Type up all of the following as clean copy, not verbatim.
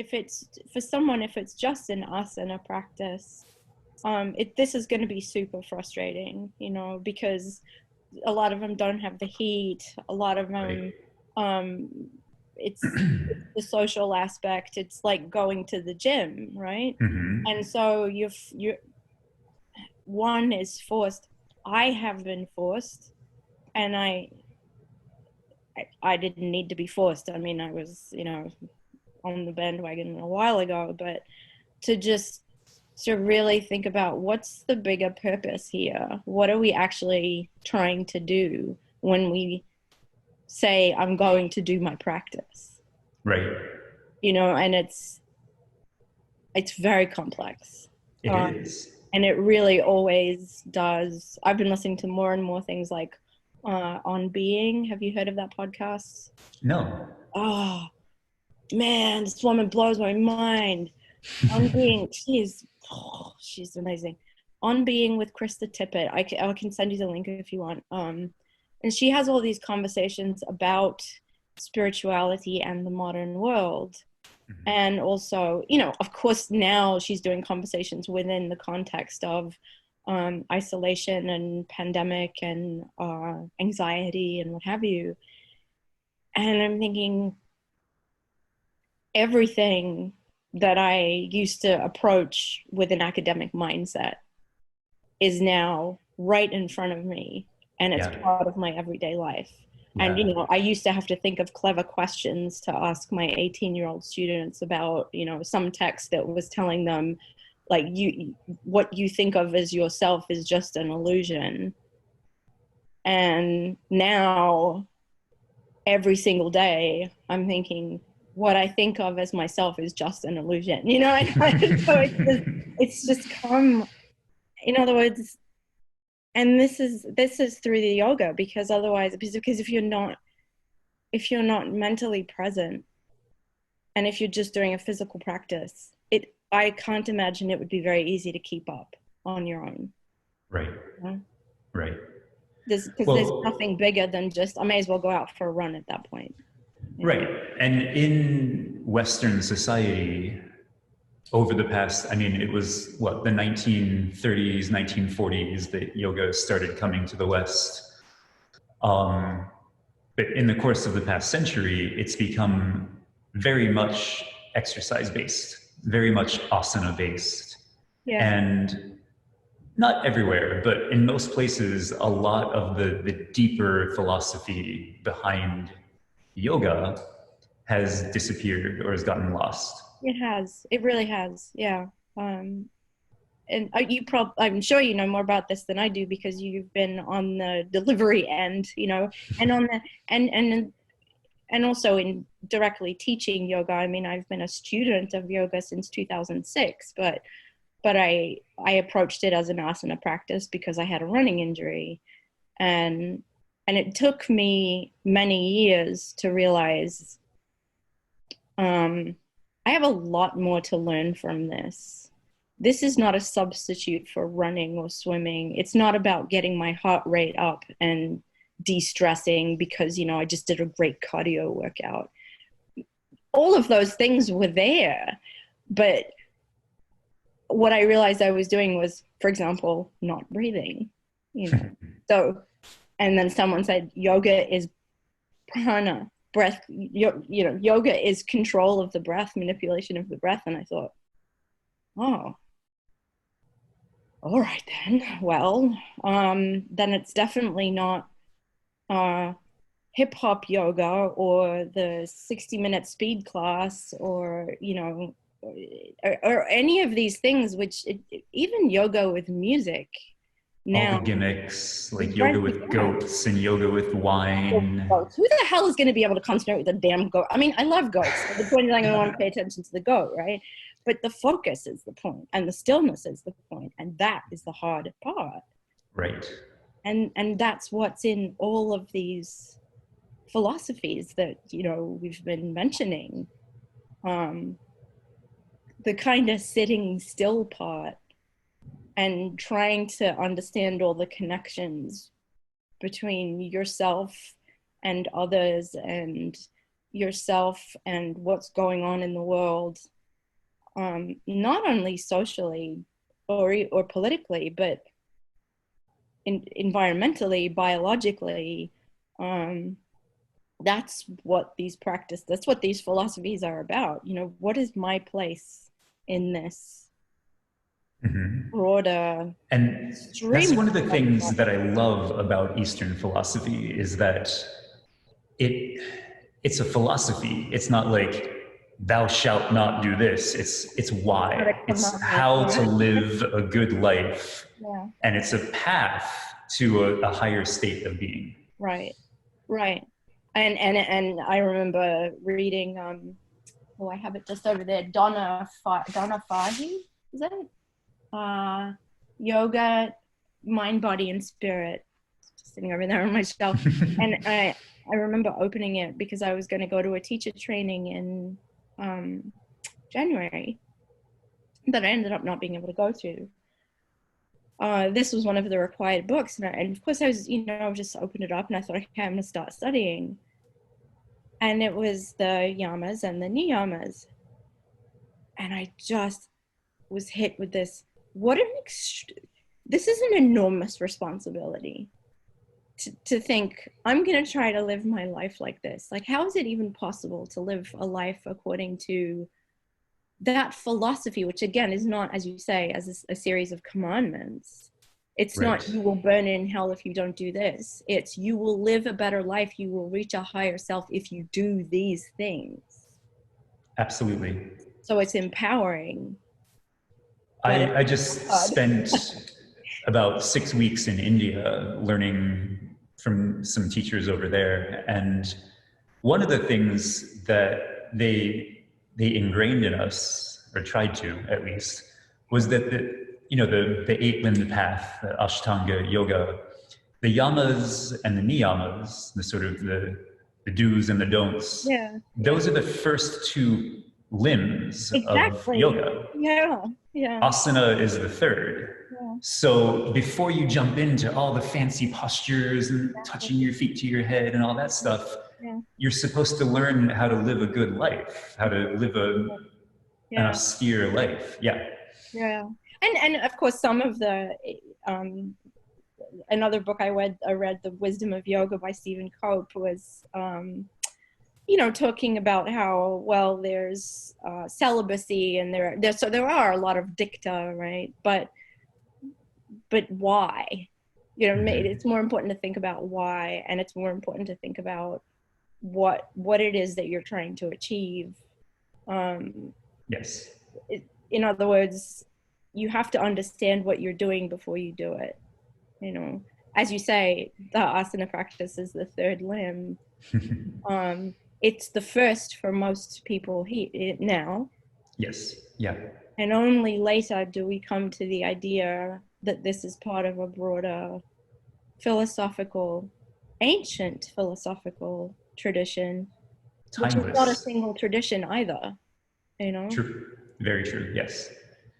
if it's for someone, if it's just an asana practice, this is going to be super frustrating, you know, because a lot of them don't have the heat. A lot of them, it's the social aspect. It's like going to the gym, right? And so one is forced. I have been forced, and I didn't need to be forced. I mean, I was, you know, on the bandwagon a while ago, but to really think about what's the bigger purpose here? What are we actually trying to do when we say, I'm going to do my practice? Right. You know, and it's very complex. It is. And it really always does. I've been listening to more and more things like On Being. Have you heard of that podcast? No. Oh, man, this woman blows my mind. On Being, she's amazing. On Being with Krista Tippett. I can send you the link if you want. And she has all these conversations about spirituality and the modern world. And also, you know, of course, now she's doing conversations within the context of isolation and pandemic and anxiety and what have you. And I'm thinking, everything that I used to approach with an academic mindset is now right in front of me, and it's part of my everyday life. And, you know, I used to have to think of clever questions to ask my 18-year-old students about, you know, some text that was telling them, like, what you think of as yourself is just an illusion. And now, every single day, I'm thinking, what I think of as myself is just an illusion, you know? So it's just come, in other words, and this is through the yoga, because otherwise, because if you're not mentally present, and if you're just doing a physical practice, I can't imagine it would be very easy to keep up on your own. Right. You know? Right. There's nothing bigger than just, I may as well go out for a run at that point. Right. And in Western society, over the past, I mean, it was what, the 1930s, 1940s that yoga started coming to the West. But in the course of the past century, it's become very much exercise-based, very much asana-based. Yeah. And not everywhere, but in most places, a lot of the deeper philosophy behind yoga has disappeared or has gotten lost. It has. It really has. Yeah. And I'm sure you know more about this than I do, because you've been on the delivery end, you know, and on the and also in directly teaching yoga. I mean, I've been a student of yoga since 2006, but I approached it as an asana practice because I had a running injury, and it took me many years to realize I have a lot more to learn from this. This is not a substitute for running or swimming. It's not about getting my heart rate up and de-stressing because, you know, I just did a great cardio workout. All of those things were there, but what I realized I was doing was, for example, not breathing, you know. So, and then someone said, yoga is prana, breath, you know, yoga is control of the breath, manipulation of the breath. And I thought, oh, all right then. Well, then it's definitely not hip hop yoga or the 60-minute speed class or, you know, or any of these things, which even yoga with music. Now, all the gimmicks, like yoga with goats and yoga with wine. Goats. Who the hell is going to be able to concentrate with a damn goat? I mean, I love goats. The point is I want to pay attention to the goat, right? But the focus is the point, and the stillness is the point, and that is the hard part. Right. And that's what's in all of these philosophies that, you know, we've been mentioning. The kind of sitting still part and trying to understand all the connections between yourself and others and yourself and what's going on in the world not only socially or politically, but environmentally, biologically. That's what that's what these philosophies are about. You know, what is my place in this broader, and that's one of the things that I love about Eastern philosophy, is that it's a philosophy. It's not like thou shalt not do this. It's why. It's how to live a good life. Yeah. And it's a path to a higher state of being. Right. And I remember reading I have it just over there, Donna Farhi, is that it? Yoga, Mind, Body, and Spirit. Just sitting over there on my shelf. And I remember opening it because I was going to go to a teacher training in January that I ended up not being able to go to. This was one of the required books, and of course I was, just opened it up and I thought, okay, I'm going to start studying. And it was the yamas and the niyamas. And I just was hit with this. This is an enormous responsibility to think, I'm going to try to live my life like this. Like, how is it even possible to live a life according to that philosophy, which again is not, as you say, as a series of commandments. It's right. Not you will burn in hell if you don't do this. It's you will live a better life. You will reach a higher self if you do these things. Absolutely. So it's empowering. I just spent about 6 weeks in India learning from some teachers over there. And one of the things that they ingrained in us, or tried to at least, was that the eight-limbed path, the Ashtanga yoga, the yamas and the niyamas, the sort of the do's and the don'ts, those are the first two limbs of yoga. Yeah. Asana is the third. Yeah. So before you jump into all the fancy postures and touching your feet to your head and all that stuff, you're supposed to learn how to live a good life, how to live an austere life. Yeah. And of course, some of the, another book I read, The Wisdom of Yoga by Stephen Cope, was, talking about how, well, there's celibacy and there are a lot of dicta, right? But why? It's more important to think about why, and it's more important to think about what it is that you're trying to achieve. Yes. In other words, you have to understand what you're doing before you do it. As you say, the asana practice is the third limb. It's the first for most people now. Yes. Yeah. And only later do we come to the idea that this is part of a broader ancient philosophical tradition, timeless. Which is not a single tradition either. True. Very true. Yes.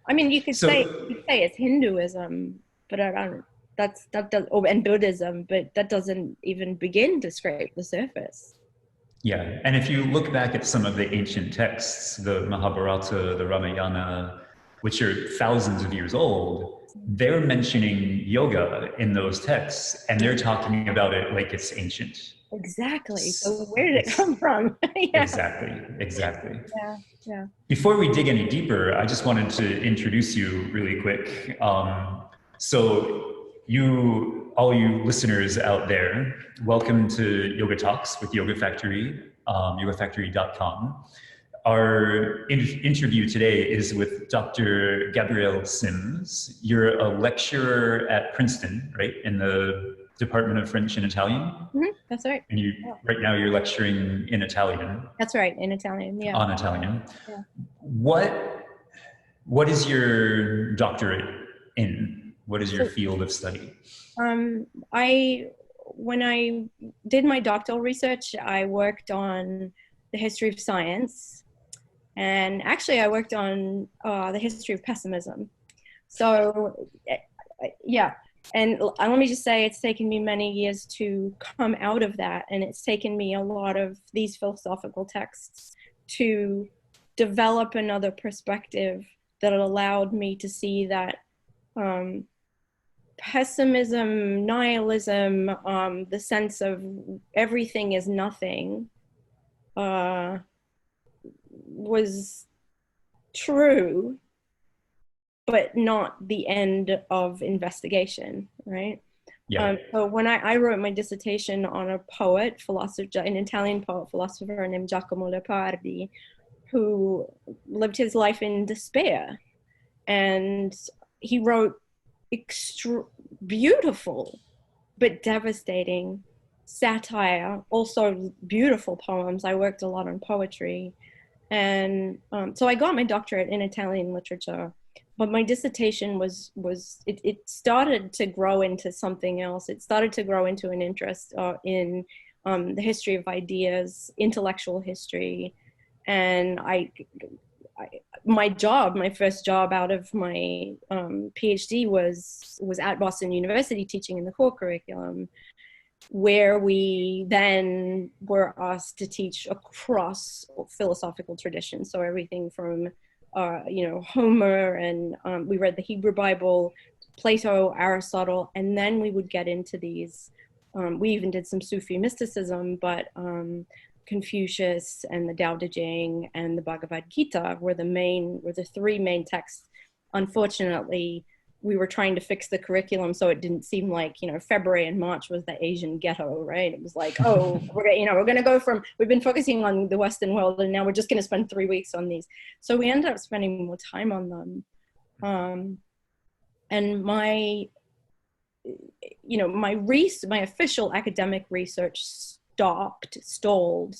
I mean, you could say it's Hinduism, but and Buddhism, but that doesn't even begin to scrape the surface. Yeah, and if you look back at some of the ancient texts, the Mahabharata, the Ramayana, which are thousands of years old, they're mentioning yoga in those texts, and they're talking about it like it's ancient. Exactly. So where did it come from? Exactly. Yeah. Before we dig any deeper, I just wanted to introduce you really quick. So all you listeners out there, welcome to YogaTalks with Yoga Factory, yogafactory.com. Our interview today is with Dr. Gabrielle Sims. You're a lecturer at Princeton, right, in the Department of French and Italian? Mm-hmm, that's right. And right now you're lecturing in Italian. That's right, in Italian, yeah. On Italian. Yeah. What is your doctorate in? What is your field of study? When I did my doctoral research, I worked on the history of science. And actually, I worked on the history of pessimism. So, yeah. And let me just say, it's taken me many years to come out of that. And it's taken me a lot of these philosophical texts to develop another perspective that allowed me to see that pessimism, nihilism, the sense of everything is nothing, was true, but not the end of investigation, right? Yeah. So when I wrote my dissertation on a poet, philosopher, an Italian poet, philosopher named Giacomo Leopardi, who lived his life in despair. And he wrote beautiful but devastating satire, also beautiful poems. I worked a lot on poetry. And so I got my doctorate in Italian literature, but my dissertation it started to grow into something else. It started to grow into an interest in the history of ideas, intellectual history. And my first job out of my PhD was at Boston University teaching in the core curriculum, where we then were asked to teach across philosophical traditions. So everything from, Homer, and we read the Hebrew Bible, Plato, Aristotle, and then we would get into these, we even did some Sufi mysticism, but Confucius and the Tao Te Ching and the Bhagavad Gita were the three main texts. Unfortunately, we were trying to fix the curriculum so it didn't seem like, February and March was the Asian ghetto, right? It was like, oh, we're going to go from, we've been focusing on the Western world and now we're just going to spend 3 weeks on these. So we ended up spending more time on them. And my official academic research stalled,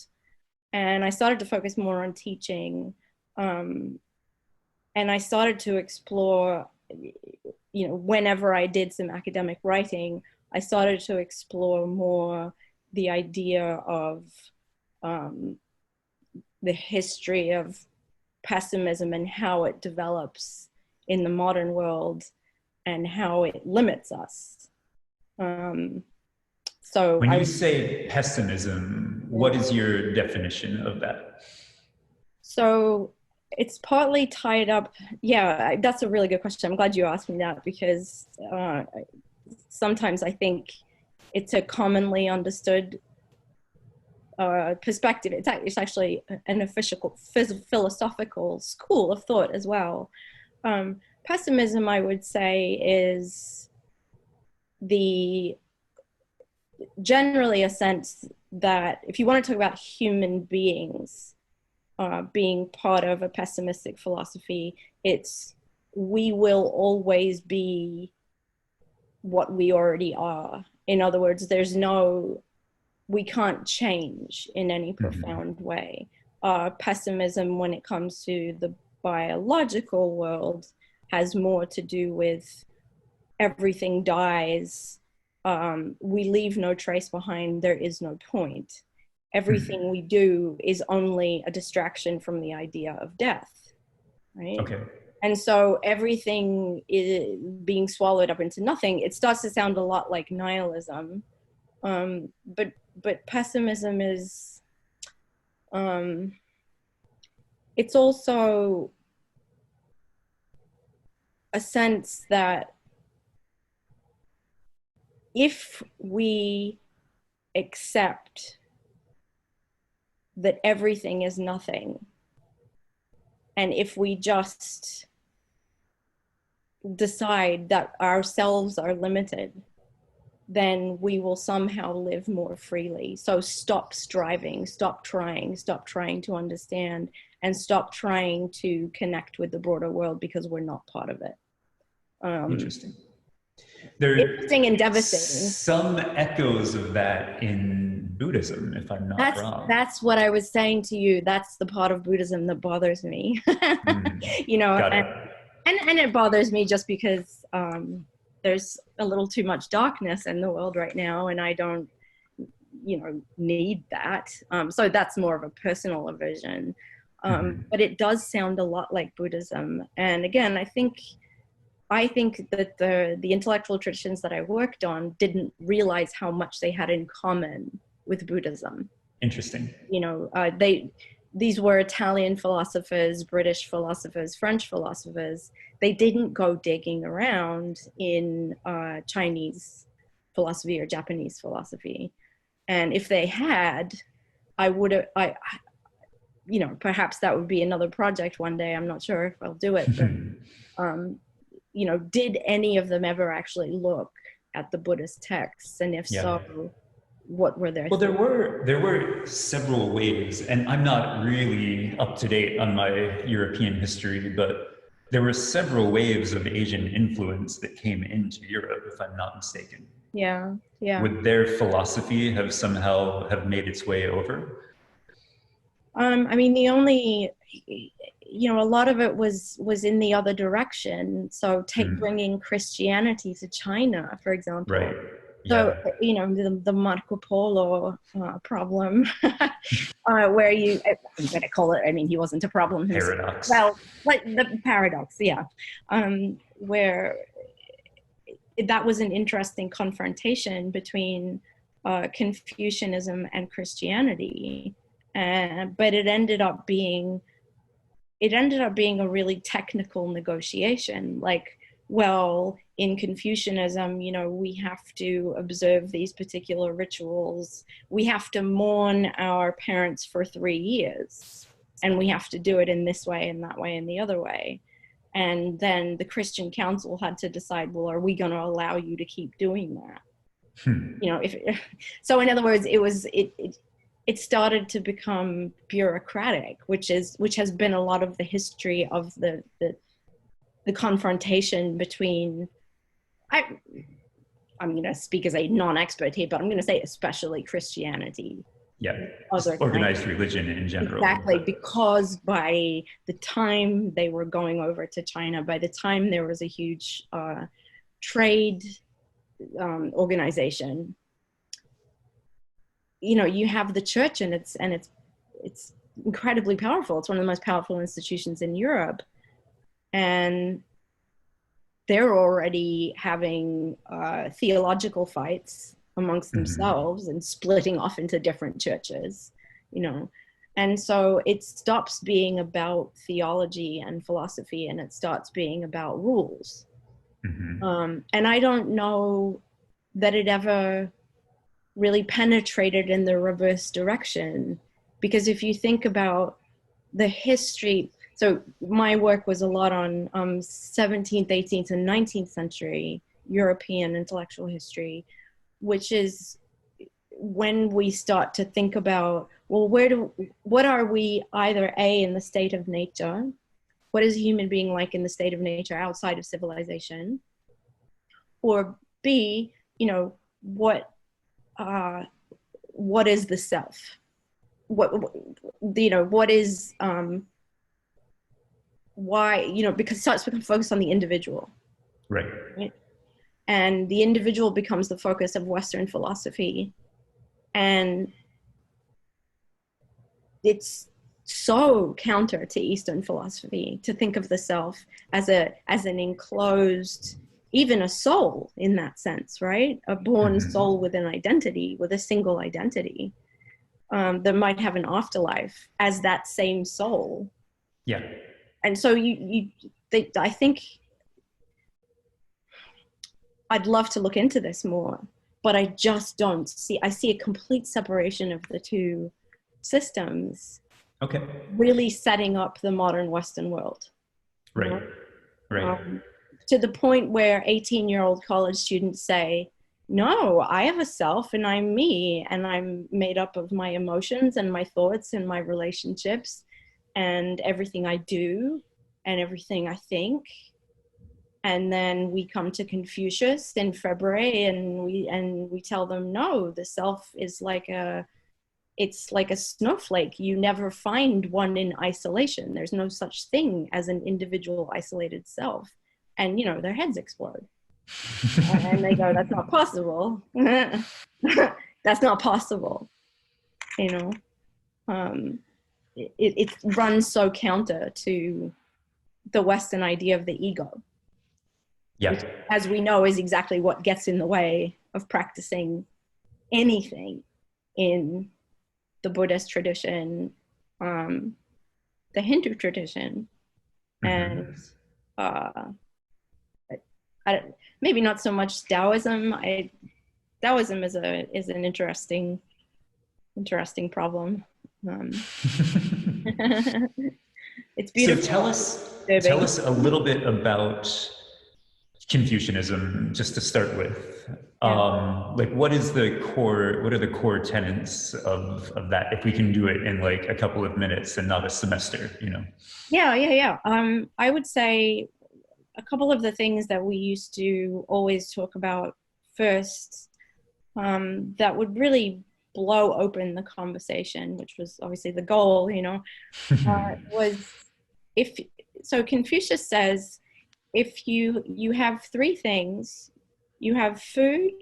and I started to focus more on teaching. And I started to explore, whenever I did some academic writing, I started to explore more the idea of the history of pessimism and how it develops in the modern world and how it limits us. So when you say pessimism, what is your definition of that? So it's partly tied up. Yeah, that's a really good question. I'm glad you asked me that, because sometimes I think it's a commonly understood perspective. It's actually an official philosophical school of thought as well. Pessimism, I would say, is generally a sense that if you want to talk about human beings being part of a pessimistic philosophy, it's we will always be what we already are. In other words, we can't change in any profound way. Pessimism, when it comes to the biological world, has more to do with everything dies. We leave no trace behind. There is no point. Everything we do is only a distraction from the idea of death, right? Okay. And so everything is being swallowed up into nothing. It starts to sound a lot like nihilism, but pessimism is, it's also a sense that if we accept that everything is nothing, and if we just decide that ourselves are limited, then we will somehow live more freely. So stop striving, stop trying to understand, and stop trying to connect with the broader world because we're not part of it. Interesting. Interesting and devastating. Some echoes of that in Buddhism, if I'm not wrong. That's what I was saying to you. That's the part of Buddhism that bothers me. Got it. And it bothers me just because there's a little too much darkness in the world right now, and I don't, need that. So that's more of a personal aversion. But it does sound a lot like Buddhism. And again, I think that the intellectual traditions that I worked on didn't realize how much they had in common with Buddhism. Interesting. these were Italian philosophers, British philosophers, French philosophers. They didn't go digging around in Chinese philosophy or Japanese philosophy. And if they had, I would have, you know, perhaps that would be another project one day. I'm not sure if I'll do it, but, you know, did any of them ever actually look at the Buddhist texts? And if so, what were their Well, there were several waves, and I'm not really up to date on my European history, but there were several waves of Asian influence that came into Europe, if I'm not mistaken. Yeah, yeah. Would their philosophy have somehow have made its way over? I mean, the only, you know, a lot of it was in the other direction. So take bringing Christianity to China, for example. Right. So, you know, the Marco Polo problem, where I'm going to call it, I mean, he wasn't a problem himself. Paradox. Well, like the paradox, yeah. Where that was an interesting confrontation between Confucianism and Christianity. But it ended up being a really technical negotiation. Like, well, in Confucianism, you know, we have to observe these particular rituals. We have to mourn our parents for 3 years, and we have to do it in this way and that way and the other way. And then the Christian council had to decide, well, are we going to allow you to keep doing that? You know, so in other words, it started to become bureaucratic, which has been a lot of the history of the confrontation between, I'm going to speak as a non-expert here, but I'm going to say especially Christianity. Yeah, organized religion in general. Exactly, because by the time they were going over to China, by the time there was a huge trade organization, you know, you have the church, and it's incredibly powerful. It's one of the most powerful institutions in Europe, and they're already having theological fights amongst themselves and splitting off into different churches, you know. And so it stops being about theology and philosophy, and it starts being about rules. And I don't know that it ever really penetrated in the reverse direction, because if you think about the history, so my work was a lot on 17th, 18th, and 19th century European intellectual history, which is when we start to think about, well, what are we either A, in the state of nature? What is a human being like in the state of nature outside of civilization? Or B, you know, what is the self? What you know, what is why, you know, because it starts to focus on the individual, right? And the individual becomes the focus of Western philosophy, and it's so counter to Eastern philosophy to think of the self as an enclosed, even a soul in that sense, right? A born soul with an identity, with a single identity, that might have an afterlife as that same soul. Yeah. And so I think I'd love to look into this more, but I just don't see, I see a complete separation of the two systems. Okay. Really setting up the modern Western world. Right. You know? Right. To the point where 18-year-old college students say, no, I have a self and I'm me, and I'm made up of my emotions and my thoughts and my relationships and everything I do and everything I think. And then we come to Confucius in February, and we tell them, no, the self is it's like a snowflake. You never find one in isolation. There's no such thing as an individual isolated self. And, you know, their heads explode. And they go, that's not possible. That's not possible. You know, it runs so counter to the Western idea of the ego. Yeah. Which, as we know, is exactly what gets in the way of practicing anything in the Buddhist tradition um, the Hindu tradition, and uh, maybe not so much Taoism. Taoism is an interesting problem. It's beautiful. So tell us a little bit about Confucianism, just to start with. Like, what are the core tenets of that? If we can do it in like a couple of minutes and not a semester, you know? Yeah. I would say a couple of the things that we used to always talk about first, that would really blow open the conversation, which was obviously the goal, you know, was Confucius says, if you have three things, you have food,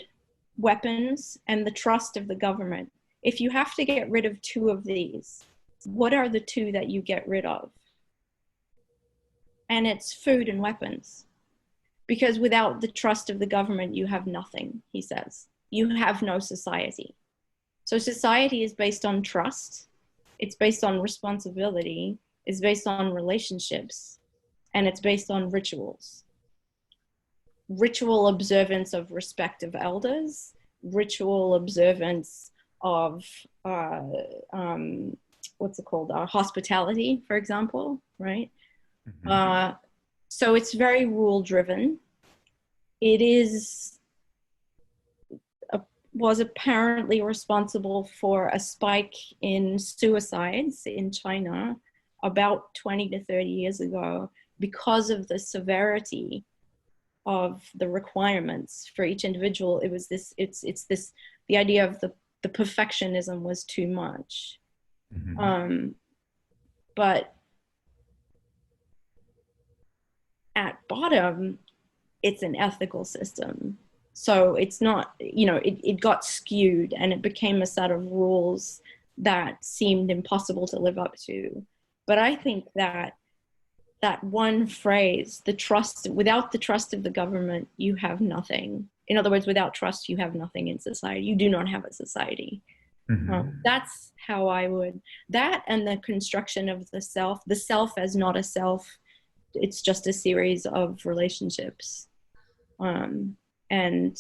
weapons, and the trust of the government. If you have to get rid of two of these, what are the two that you get rid of? And it's food and weapons. Because without the trust of the government, you have nothing, he says. You have no society. So society is based on trust. It's based on responsibility. It's based on relationships. And it's based on rituals. Ritual observance of respect of elders, ritual observance of, hospitality, for example, right? So it's very rule driven. It was apparently responsible for a spike in suicides in China about 20 to 30 years ago because of the severity of the requirements for each individual. It was the idea of the perfectionism was too much. But at bottom, it's an ethical system. So it's not, it got skewed and it became a set of rules that seemed impossible to live up to. But I think that one phrase, without the trust of the government, you have nothing. In other words, without trust, you have nothing in society. You do not have a society. That's how I would, that and the construction of the self as not a self, it's just a series of relationships. And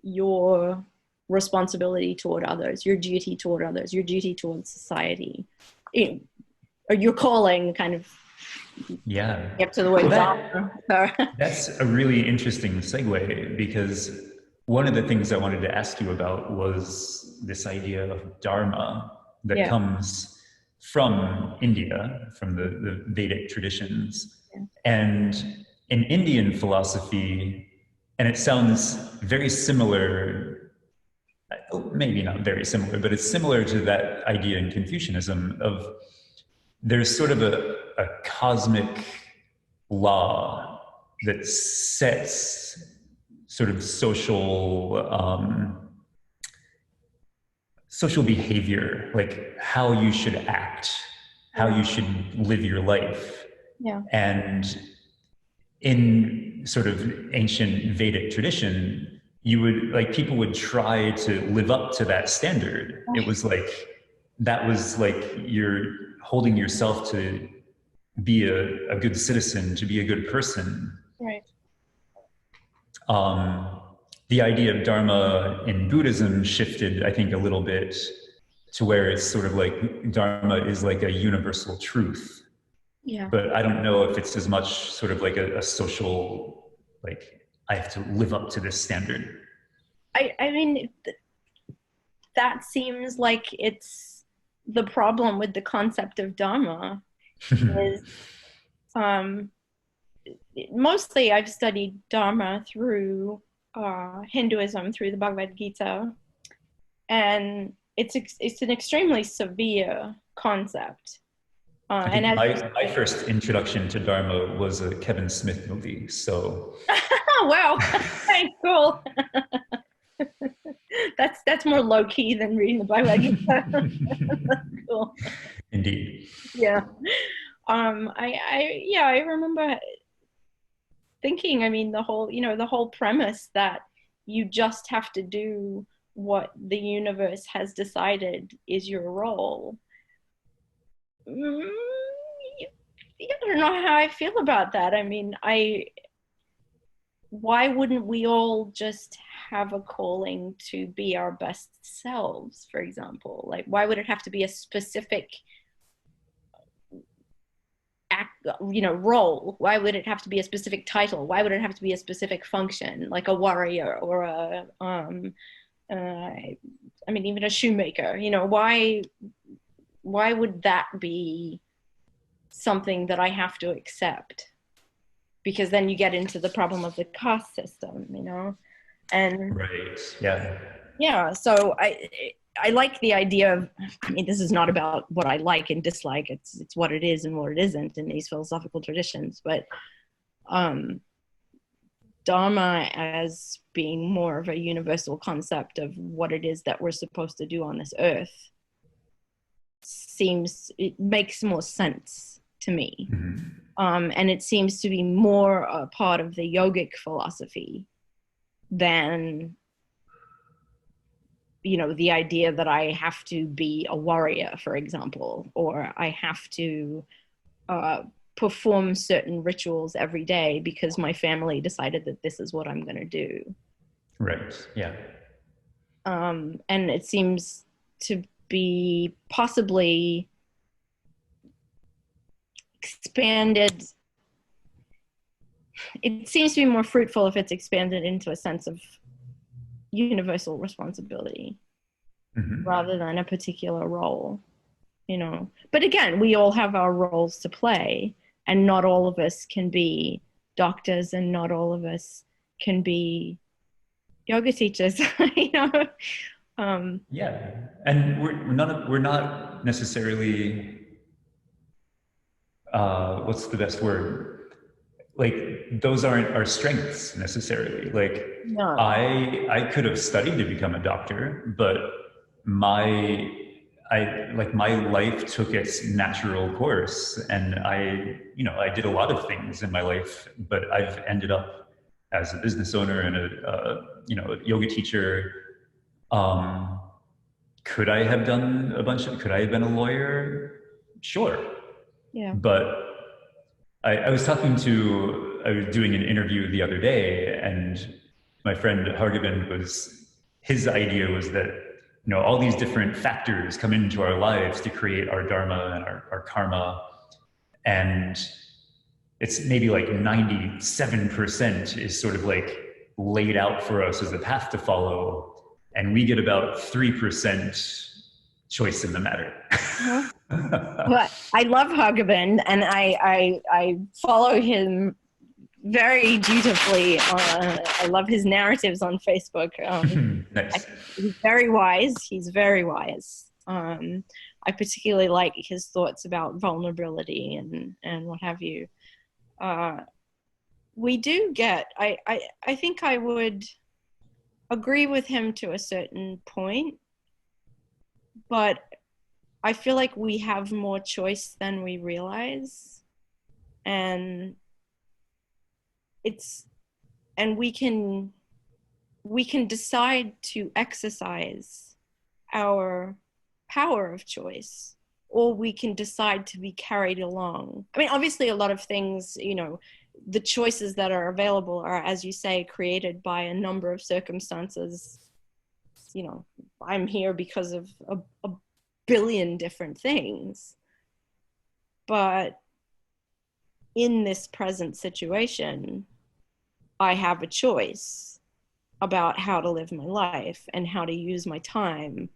your responsibility toward others, your duty toward others, your duty toward society, or your calling, kind of. Get to the word Dharma. That's a really interesting segue, because one of the things I wanted to ask you about was this idea of Dharma that comes from India, from the Vedic traditions. And in Indian philosophy, and it sounds very similar, maybe not very similar, but it's similar to that idea in Confucianism of there's sort of a cosmic law that sets sort of social behavior, like how you should act, how you should live your life. And in sort of ancient Vedic tradition, people would try to live up to that standard. It was like, that was like you're holding yourself to be a good citizen, to be a good person. Right. The idea of Dharma in Buddhism shifted, I think, a little bit to where it's sort of like Dharma is like a universal truth. But I don't know if it's as much sort of like a social, like, I have to live up to this standard. I mean, that seems like it's the problem with the concept of Dharma. Is mostly I've studied Dharma through Hinduism, through the Bhagavad Gita, and it's an extremely severe concept. And my first introduction to Dharma was a Kevin Smith movie, so. Oh, wow, cool. That's more low key than reading the Bhagavad Gita. Cool. Indeed. Yeah. I remember thinking, I mean, the whole premise that you just have to do what the universe has decided is your role mm, I don't know how I feel about that. I mean, why wouldn't we all just have a calling to be our best selves, for example? Like, why would it have to be a specific role? Why would it have to be a specific title? Why would it have to be a specific function, like a warrior or I mean, even a shoemaker? Why would that be something that I have to accept? Because then you get into the problem of the caste system, and Right. Yeah. yeah. So I like the idea of, I mean, this is not about what I like and dislike. It's what it is and what it isn't in these philosophical traditions. But Dharma as being more of a universal concept of what it is that we're supposed to do on this earth it makes more sense to me. And it seems to be more a part of the yogic philosophy than the idea that I have to be a warrior, for example, or I have to perform certain rituals every day because my family decided that this is what I'm going to do. Right. Yeah. And it seems to be possibly expanded. It seems to be more fruitful if it's expanded into a sense of universal responsibility rather than a particular role, But again, we all have our roles to play, and not all of us can be doctors, and not all of us can be yoga teachers, Yeah, and we're not necessarily. What's the best word? Like, those aren't our strengths necessarily. Like, no. I could have studied to become a doctor, but my life took its natural course, and I did a lot of things in my life, but I've ended up as a business owner and a yoga teacher. Could I have done could I have been a lawyer? Sure. Yeah. But I was doing an interview the other day, and my friend Hargavan his idea was that, all these different factors come into our lives to create our dharma and our karma. And it's maybe like 97% is sort of like laid out for us as a path to follow. And we get about 3% choice in the matter. But I love Hargavan, and I follow him very dutifully. I love his narratives on Facebook. Nice. He's very wise. I particularly like his thoughts about vulnerability and what have you. We do get, I think I would agree with him to a certain point, but I feel like we have more choice than we realize. And we can decide to exercise our power of choice, or we can decide to be carried along. I mean, obviously a lot of things, the choices that are available are, as you say, created by a number of circumstances. I'm here because of a billion different things. But in this present situation, I have a choice about how to live my life and how to use my time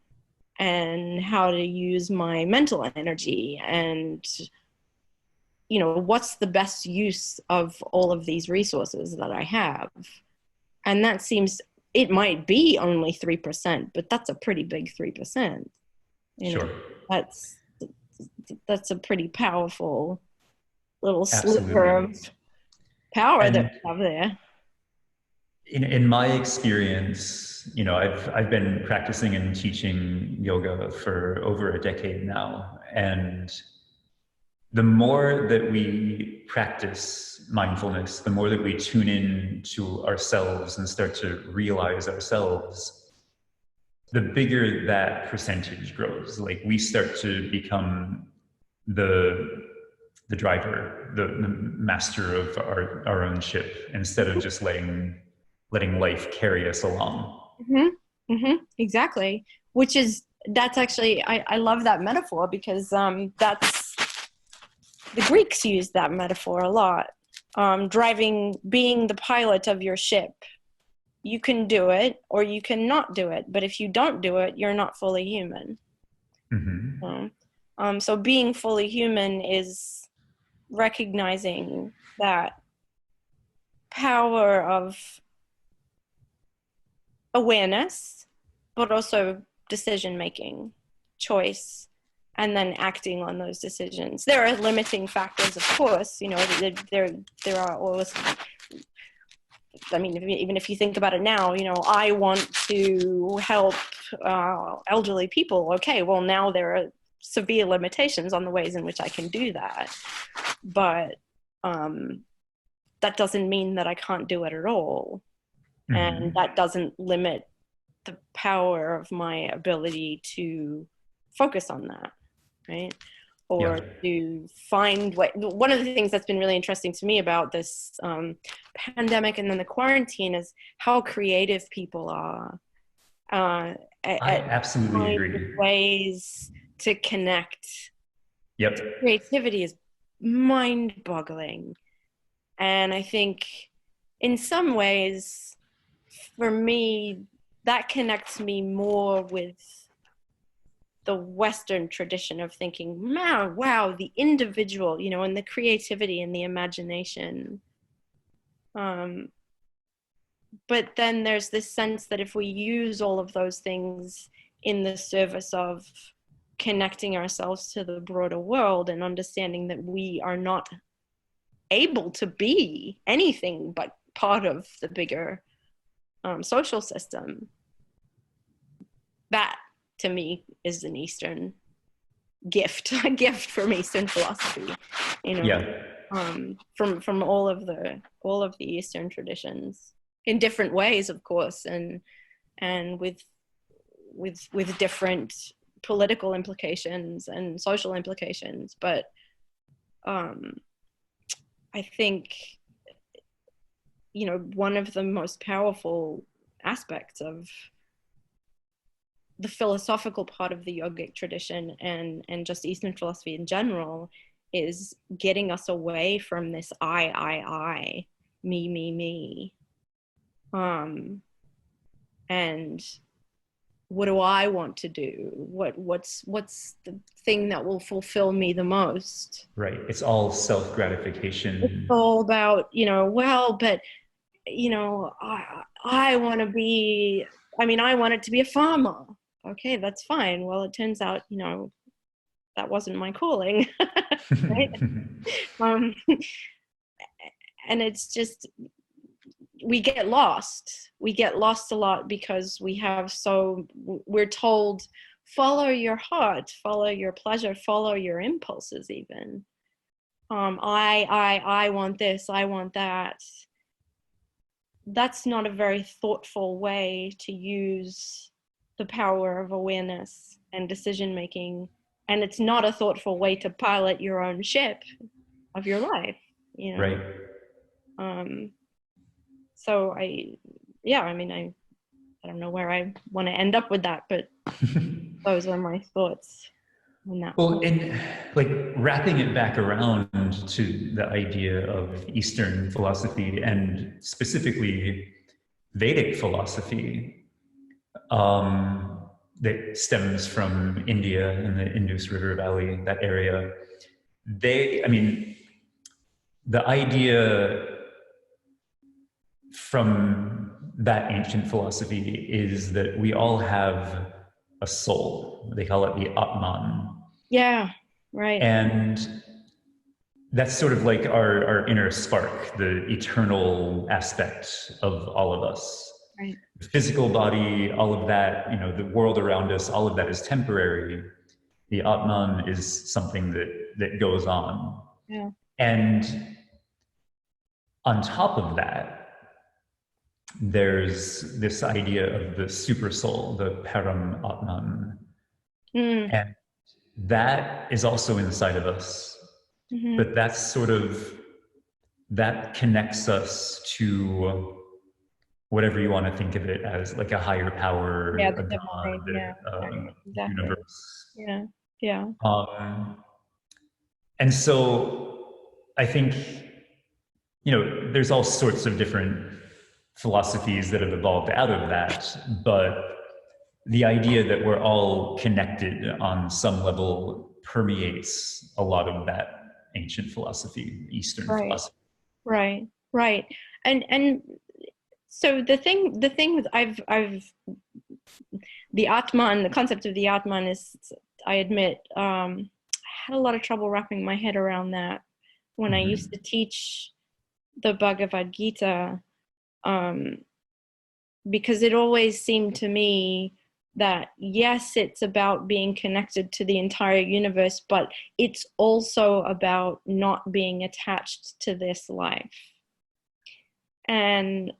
and how to use my mental energy and what's the best use of all of these resources that I have. And that seems, it might be only 3%, but that's a pretty big 3%. Sure. That's a pretty powerful little Absolutely. sliver of power that we have there. In my experience, I've been practicing and teaching yoga for over a decade now. And the more that we practice mindfulness, the more that we tune in to ourselves and start to realize ourselves, the bigger that percentage grows. Like, we start to become the driver, the master of our own ship, instead of just letting life carry us along. Exactly. That's actually, I love that metaphor, because that's, the Greeks used that metaphor a lot. Being the pilot of your ship. You can do it or you can not do it, but if you don't do it, you're not fully human. So being fully human is recognizing that power of awareness, but also decision making, choice, and then acting on those decisions. There are limiting factors, of course. There are always, I mean, even if you think about it now, I want to help elderly people. Okay, well, now there are severe limitations on the ways in which I can do that. But that doesn't mean that I can't do it at all. And that doesn't limit the power of my ability to focus on that, right? Or to find one of the things that's been really interesting to me about this pandemic and then the quarantine is how creative people are. I absolutely agree. Ways to connect. Yep. Creativity is mind-boggling. And I think in some ways, for me, that connects me more with the Western tradition of thinking, wow, the individual, and the creativity and the imagination. But then there's this sense that if we use all of those things in the service of connecting ourselves to the broader world and understanding that we are not able to be anything but part of the bigger social system, that to me is an Eastern gift, a gift from Eastern philosophy, from all of the Eastern traditions, in different ways, of course, and with different political implications and social implications. But I think one of the most powerful aspects of the philosophical part of the yogic tradition and just Eastern philosophy in general is getting us away from this I, me. And what do I want to do? What's the thing that will fulfill me the most? Right. It's all self-gratification. It's all about, but I want to be, I wanted to be a farmer. Okay, that's fine. Well, it turns out, that wasn't my calling. Right? And it's just, we get lost. We get lost a lot because we're told, follow your heart, follow your pleasure, follow your impulses even. I want this, I want that. That's not a very thoughtful way to use the power of awareness and decision making, and it's not a thoughtful way to pilot your own ship of your life, Right. So I don't know where I want to end up with that, but those are my thoughts on that. Well, and like wrapping it back around to the idea of Eastern philosophy and specifically Vedic philosophy, that stems from India and the Indus River Valley, that area. The idea from that ancient philosophy is that we all have a soul. They call it the Atman. Yeah, right. And that's sort of like our inner spark, the eternal aspect of all of us. Right. The physical body, all of that, the world around us, all of that is temporary. The Atman is something that goes on. Yeah. And on top of that, there's this idea of the super soul, the Param Atman. And that is also inside of us, Mm-hmm. but that's sort of, that connects us to whatever you want to think of it as, like a higher power, Yeah, a the divine. god, Yeah, right. Exactly. universe. Yeah. Yeah. And so I think, there's all sorts of different philosophies that have evolved out of that, but the idea that we're all connected on some level permeates a lot of that ancient philosophy, Eastern Right. philosophy. Right. Right. And so the thing with I've the Atman, the concept of the Atman is, I admit, I had a lot of trouble wrapping my head around that when I used to teach the Bhagavad Gita, um, because it always seemed to me that, yes, it's about being connected to the entire universe, but it's also about not being attached to this life. And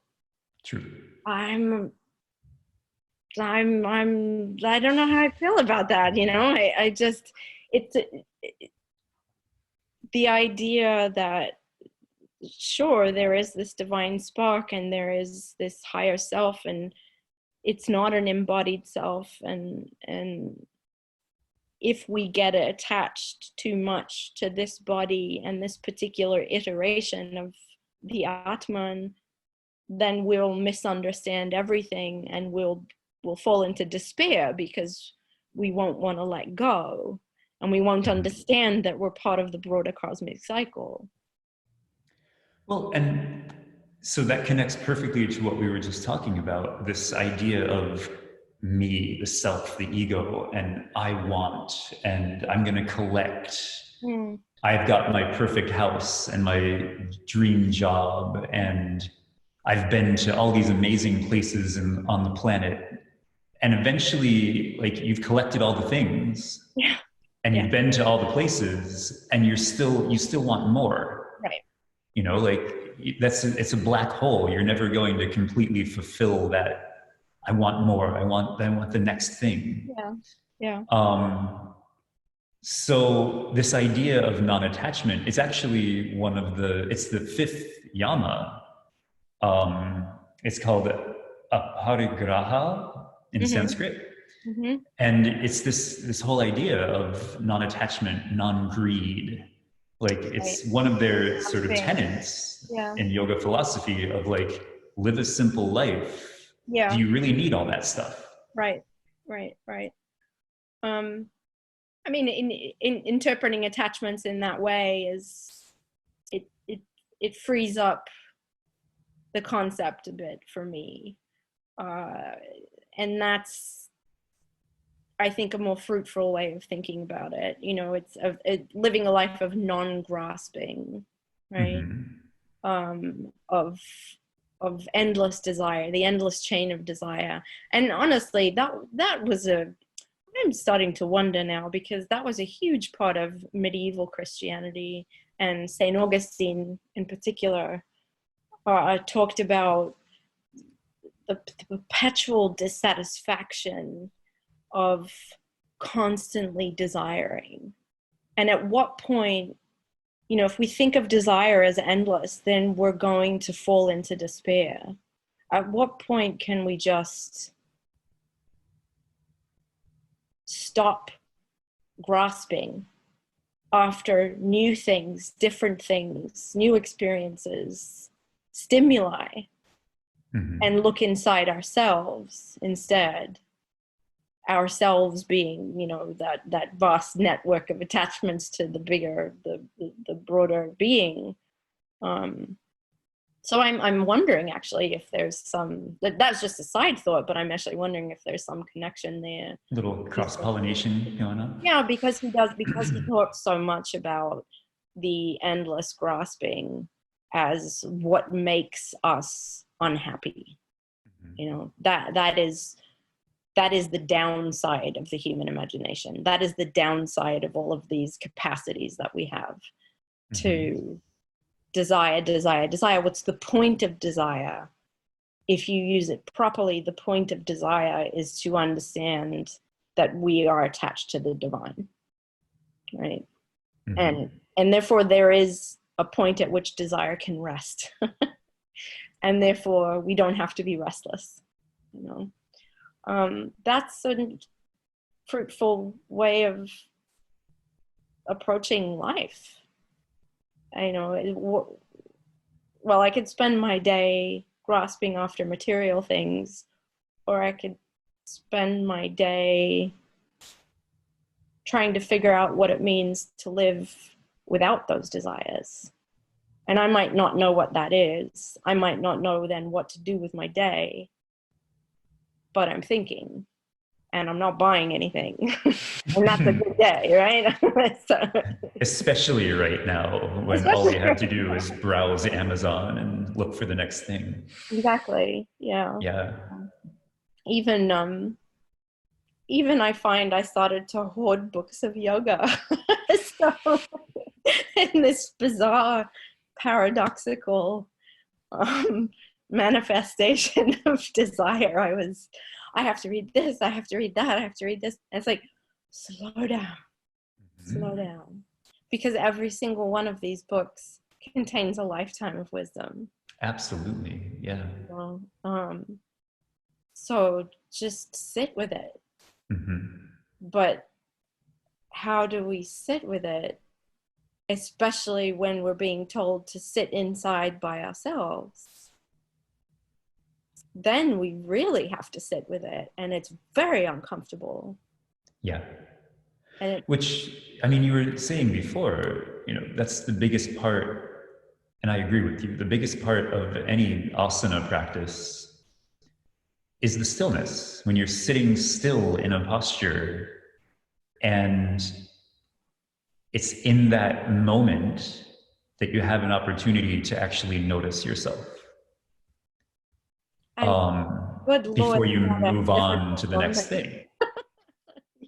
True. I don't know how I feel about that. I just, it's the idea that, sure, there is this divine spark and there is this higher self, and it's not an embodied self. And if we get attached too much to this body and this particular iteration of the Atman, then we'll misunderstand everything, and we'll fall into despair because we won't want to let go, and we won't understand that we're part of the broader cosmic cycle. Well, and so that connects perfectly to what we were just talking about, this idea of me, the self, the ego, and I want, and I'm going to collect. I've got my perfect house and my dream job, and I've been to all these amazing places on the planet. And eventually, like, you've collected all the things, Yeah. and you've been to all the places, and you still want more. Right. Like, it's a black hole. You're never going to completely fulfill that. I want more. I want the next thing. Yeah. So this idea of non-attachment is actually it's the fifth yama. It's called aparigraha in Sanskrit. And it's this whole idea of non-attachment, non-greed. Like, it's one of their sort of tenets in yoga philosophy of, like, live a simple life. Yeah. Do you really need all that stuff? Right. I mean, in interpreting attachments in that way is, it frees up the concept a bit for me, and that's, I think, a more fruitful way of thinking about it. It's living a life of non-grasping, right? Of endless desire, the endless chain of desire. And honestly, that was I'm starting to wonder now, because that was a huge part of medieval Christianity, and St. Augustine in particular talked about the perpetual dissatisfaction of constantly desiring. And at what point, if we think of desire as endless, then we're going to fall into despair. At what point can we just stop grasping after new things, different things, new experiences, stimuli, and look inside ourselves instead? Ourselves being, that vast network of attachments to the bigger, the broader being. So I'm wondering, actually, if there's that's just a side thought, but I'm actually wondering if there's some connection there. A little cross-pollination going on. Yeah, because he talks so much about the endless grasping as what makes us unhappy. That is the downside of the human imagination. That is the downside of all of these capacities that we have to desire. What's the point of desire? If you use it properly, the point of desire is to understand that we are attached to the divine. right? Mm-hmm. And therefore there is a point at which desire can rest. And therefore we don't have to be restless, you know. That's a fruitful way of approaching life. I know, well, I could spend my day grasping after material things, or I could spend my day trying to figure out what it means to live without those desires. And I might not know what that is. I might not know then what to do with my day, but I'm thinking, and I'm not buying anything. And that's a good day, right? So, especially right now, when all we have to do is browse Amazon and look for the next thing. Exactly. Yeah. Yeah. Even I find I started to hoard books of yoga. So in this bizarre, paradoxical manifestation of desire, I have to read this, I have to read that, I have to read this. And it's like, slow down, slow down. Because every single one of these books contains a lifetime of wisdom. Absolutely. Yeah. So just sit with it. Mm-hmm. But how do we sit with it, especially when we're being told to sit inside by ourselves? Then we really have to sit with it, and it's very uncomfortable. Yeah. And which, I mean, you were saying before, that's the biggest part, and I agree with you, the biggest part of any asana practice is the stillness. When you're sitting still in a posture, and it's in that moment that you have an opportunity to actually notice yourself. Before you move on to the next thing.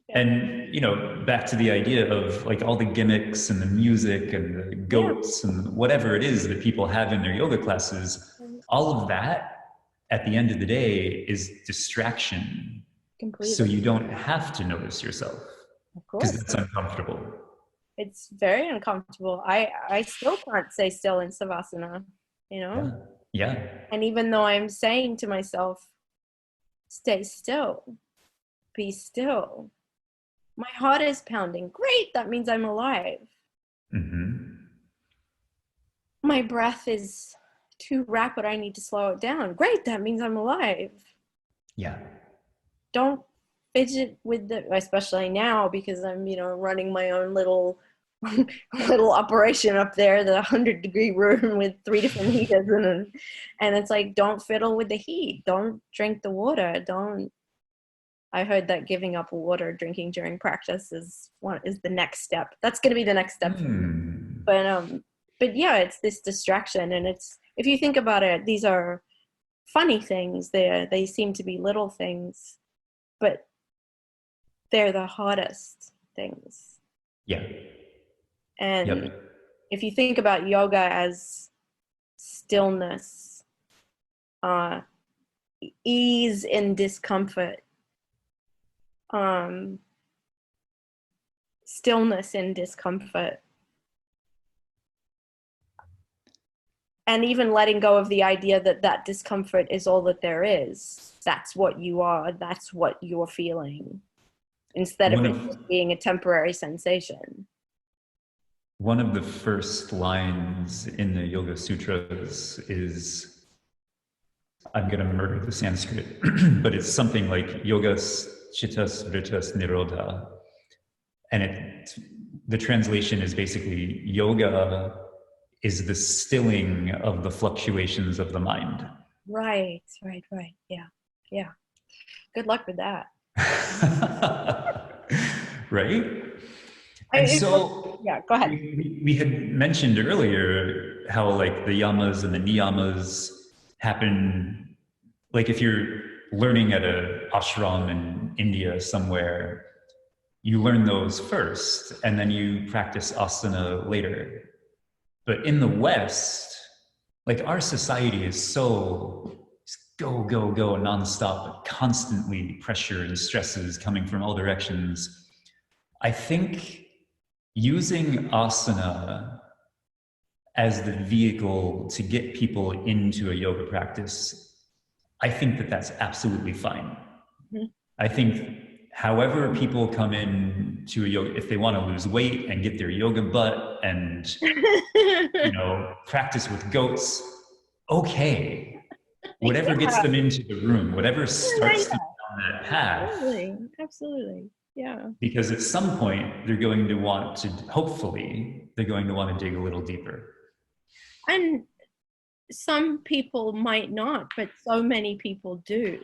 Yeah. And, back to the idea of like all the gimmicks and the music and the goats and whatever it is that people have in their yoga classes, all of that at the end of the day is distraction. Completely. So you don't have to notice yourself. Of course. Because that's uncomfortable. It's very uncomfortable. I still can't stay still in savasana, Yeah. And even though I'm saying to myself, stay still, be still, my heart is pounding. Great, that means I'm alive. Mm-hmm. My breath is too rapid, I need to slow it down. Great, that means I'm alive. Yeah. Don't fidget with especially now because I'm, running my own little operation up there, the 100-degree room with 3 different heaters and it's like, don't fiddle with the heat. Don't drink the water. I heard that giving up water drinking during practice is the next step. That's going to be the next step. But yeah, it's this distraction, and it's, if you think about it, these are funny things. They seem to be little things, but they're the hardest things. Yeah. And if you think about yoga as stillness, ease in discomfort, stillness in discomfort, and even letting go of the idea that discomfort is all that there is. That's what you are. That's what you're feeling, instead of it just being a temporary sensation. One of the first lines in the Yoga Sutras is, I'm going to murder the Sanskrit, but it's something like yogas chittas vritas nirodha. And the translation is basically, yoga is the stilling of the fluctuations of the mind. Right. Yeah. Good luck with that. Right? And so, yeah, go ahead. We had mentioned earlier how like the yamas and the niyamas happen, like if you're learning at an ashram in India somewhere, you learn those first and then you practice asana later. But in the West, like our society is so go, go, go nonstop, constantly pressure and stresses coming from all directions. I think using asana as the vehicle to get people into a yoga practice, I think that that's absolutely fine. Mm-hmm. I think however people come in to a yoga, if they want to lose weight and get their yoga butt and, you know, practice with goats, okay. Whatever gets them into the room, whatever starts them down that path. Absolutely. Yeah. Because at some point they're going to want to, hopefully, they're going to want to dig a little deeper. And some people might not, but so many people do.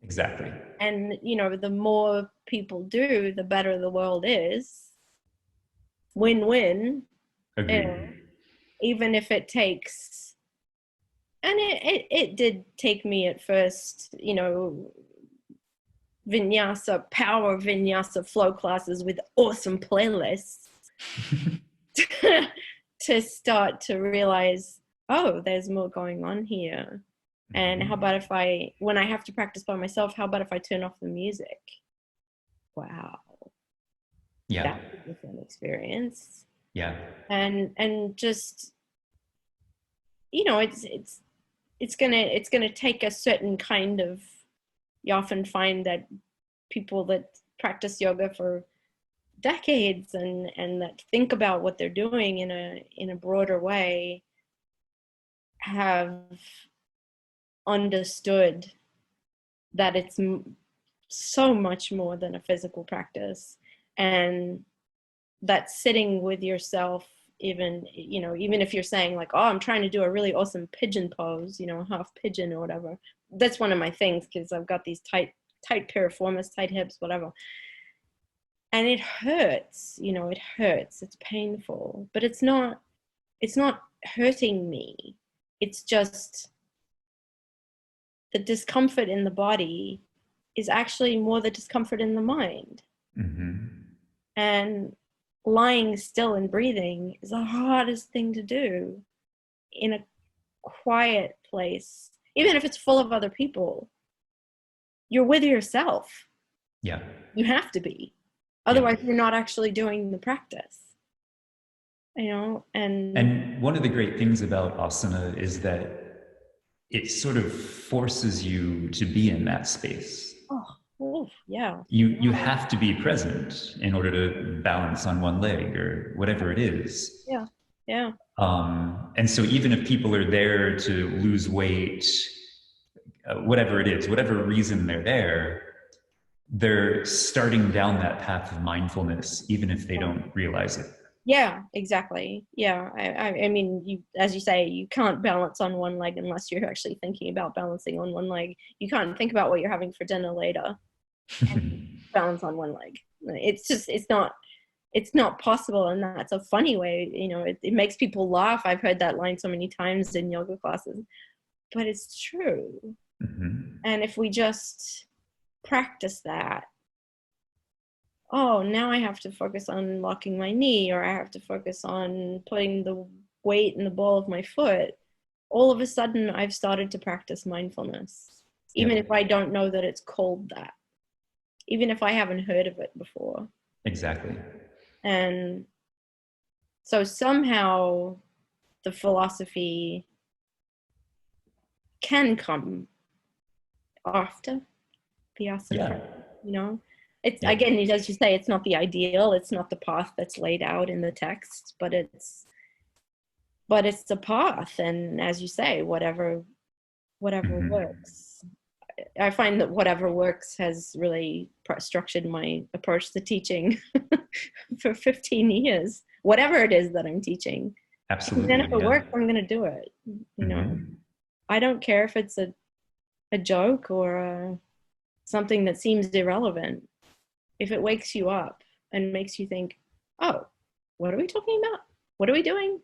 Exactly. And, you know, the more people do, the better the world is. Win-win. Agreed. Even if it takes, and it did take me at first, you know, vinyasa, power vinyasa flow classes with awesome playlists to start to realize, oh, there's more going on here. And how about if when I have to practice by myself, how about if I turn off the music? Wow. Yeah. That's a different experience. Yeah. And just, you know, it's gonna take a certain kind of, you often find that people that practice yoga for decades and that think about what they're doing in a broader way have understood that it's so much more than a physical practice, and that sitting with yourself, even, you know, even if you're saying like, oh, I'm trying to do a really awesome pigeon pose, you know, half pigeon or whatever. That's one of my things, because I've got these tight piriformis, tight hips, whatever. And it hurts, you know, it hurts, it's painful, but it's not hurting me. It's just the discomfort in the body is actually more the discomfort in the mind. Mm-hmm. And lying still and breathing is the hardest thing to do in a quiet place. Even if it's full of other people, you're with yourself. Yeah. You have to be. Otherwise, you're not actually doing the practice. You know, and one of the great things about asana is that it sort of forces you to be in that space. Oh, yeah. You have to be present in order to balance on one leg or whatever it is. Yeah, yeah. And so even if people are there to lose weight, whatever it is, whatever reason they're there, they're starting down that path of mindfulness, even if they don't realize it. Yeah, exactly. Yeah. I mean, you, as you say, you can't balance on one leg unless you're actually thinking about balancing on one leg. You can't think about what you're having for dinner later and balance on one leg. It's just, it's not possible. And that's a funny way, you know, it makes people laugh. I've heard that line so many times in yoga classes, but it's true. Mm-hmm. And if we just practice that, oh, now I have to focus on locking my knee, or I have to focus on putting the weight in the ball of my foot. All of a sudden, I've started to practice mindfulness, even if I don't know that it's called that, even if I haven't heard of it before. Exactly. And so somehow the philosophy can come after the asana, you know? It's, again, as you say, it's not the ideal, it's not the path that's laid out in the text, but it's the path. And as you say, whatever works. I find that whatever works has really structured my approach to teaching for 15 years, whatever it is that I'm teaching. Absolutely. And then if it works, I'm going to do it. You know, I don't care if it's a joke or something that seems irrelevant. If it wakes you up and makes you think, oh, what are we talking about? What are we doing?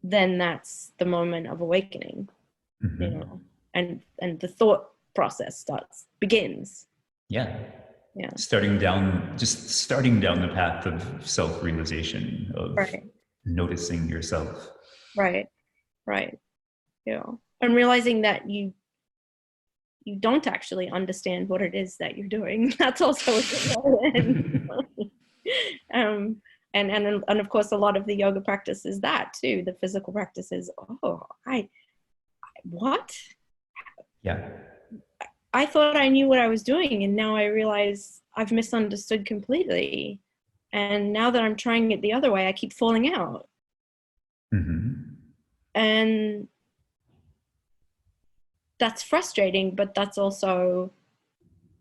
Then that's the moment of awakening, you know, and the thought process begins. Yeah. Starting down the path of self-realization, of noticing yourself. Right. Yeah. And realizing that you don't actually understand what it is that you're doing. That's also important. And of course, a lot of the yoga practice is that too. The physical practice is, what? Yeah. I thought I knew what I was doing, and now I realize I've misunderstood completely. And now that I'm trying it the other way, I keep falling out. Mm-hmm. And that's frustrating, but that's also,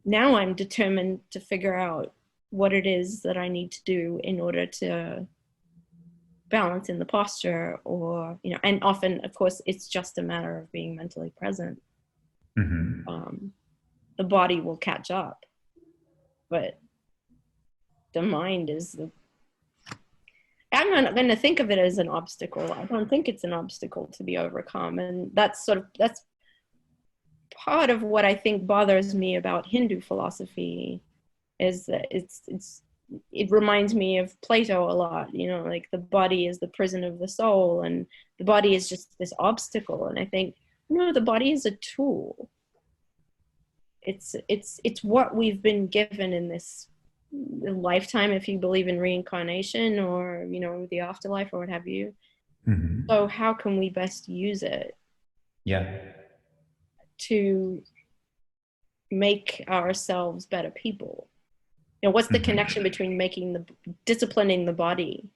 now I'm determined to figure out what it is that I need to do in order to balance in the posture, or, and often, of course, it's just a matter of being mentally present. Mm-hmm. The body will catch up, but the mind is I'm not going to think of it as an obstacle. I don't think it's an obstacle to be overcome. And that's part of what I think bothers me about Hindu philosophy, is that it reminds me of Plato a lot, like the body is the prison of the soul, and the body is just this obstacle. And I think, no, the body is a tool. It's what we've been given in this lifetime, if you believe in reincarnation, or, the afterlife, or what have you. Mm-hmm. So how can we best use it? Yeah. To make ourselves better people? What's the connection between disciplining the body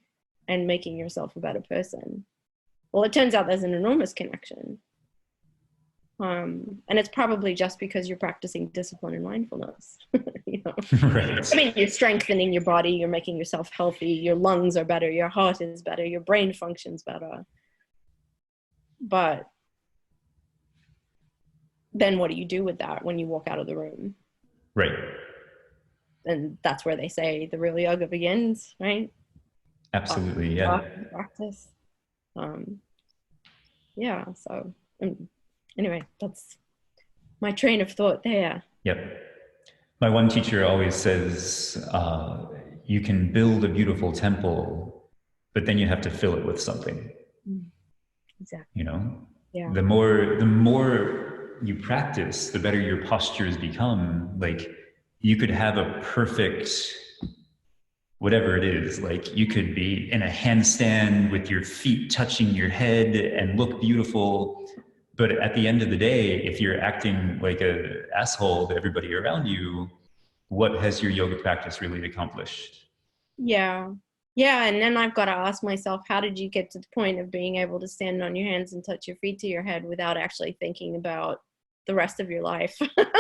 and making yourself a better person? Well, it turns out there's an enormous connection. And it's probably just because you're practicing discipline and mindfulness. Right. I mean, you're strengthening your body, you're making yourself healthy, your lungs are better, your heart is better, your brain functions better. But then what do you do with that when you walk out of the room? Right. And that's where they say the real yoga begins, right? Absolutely, yeah. Practice. Yeah, so anyway, that's my train of thought there. Yep. My one teacher always says, you can build a beautiful temple, but then you have to fill it with something. Exactly. Yeah. The more you practice, the better your postures become. Like, you could have a perfect, whatever it is, like you could be in a handstand with your feet touching your head and look beautiful. But at the end of the day, if you're acting like an asshole to everybody around you, what has your yoga practice really accomplished? Yeah. Yeah. And then I've got to ask myself, how did you get to the point of being able to stand on your hands and touch your feet to your head without actually thinking about the rest of your life?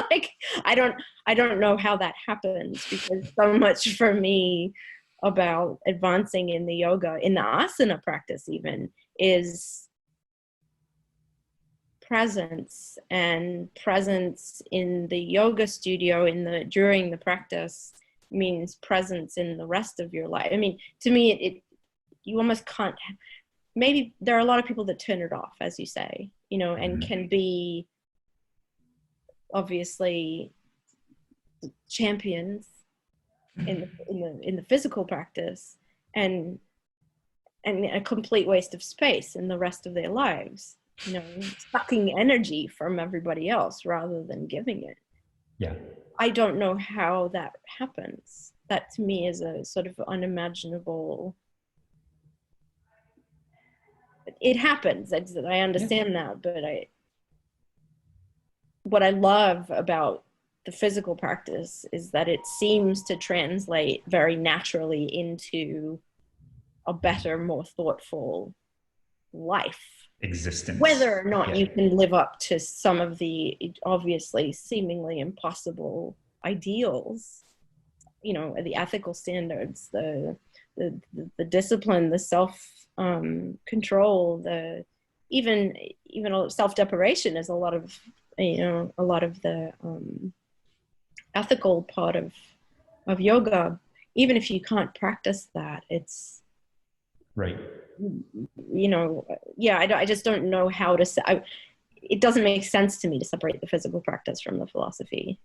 Like, I don't know how that happens, because so much for me about advancing in the yoga, in the asana practice even, is presence, and presence in the yoga studio during the practice means presence in the rest of your life. I mean, to me, you almost can't. Maybe there are a lot of people that turn it off, as you say, and can be obviously champions in the physical practice, and a complete waste of space in the rest of their lives, sucking energy from everybody else rather than giving it. Yeah. I don't know how that happens. That to me is a sort of unimaginable. It happens. I understand that, but what I love about the physical practice is that it seems to translate very naturally into a better, more thoughtful life. Existence. Whether or not you can live up to some of the obviously seemingly impossible ideals, the ethical standards, the discipline, the self control, even self-deprivation is a lot of the ethical part of yoga. Even if you can't practice that, it's right. I just don't know how to say. It doesn't make sense to me to separate the physical practice from the philosophy.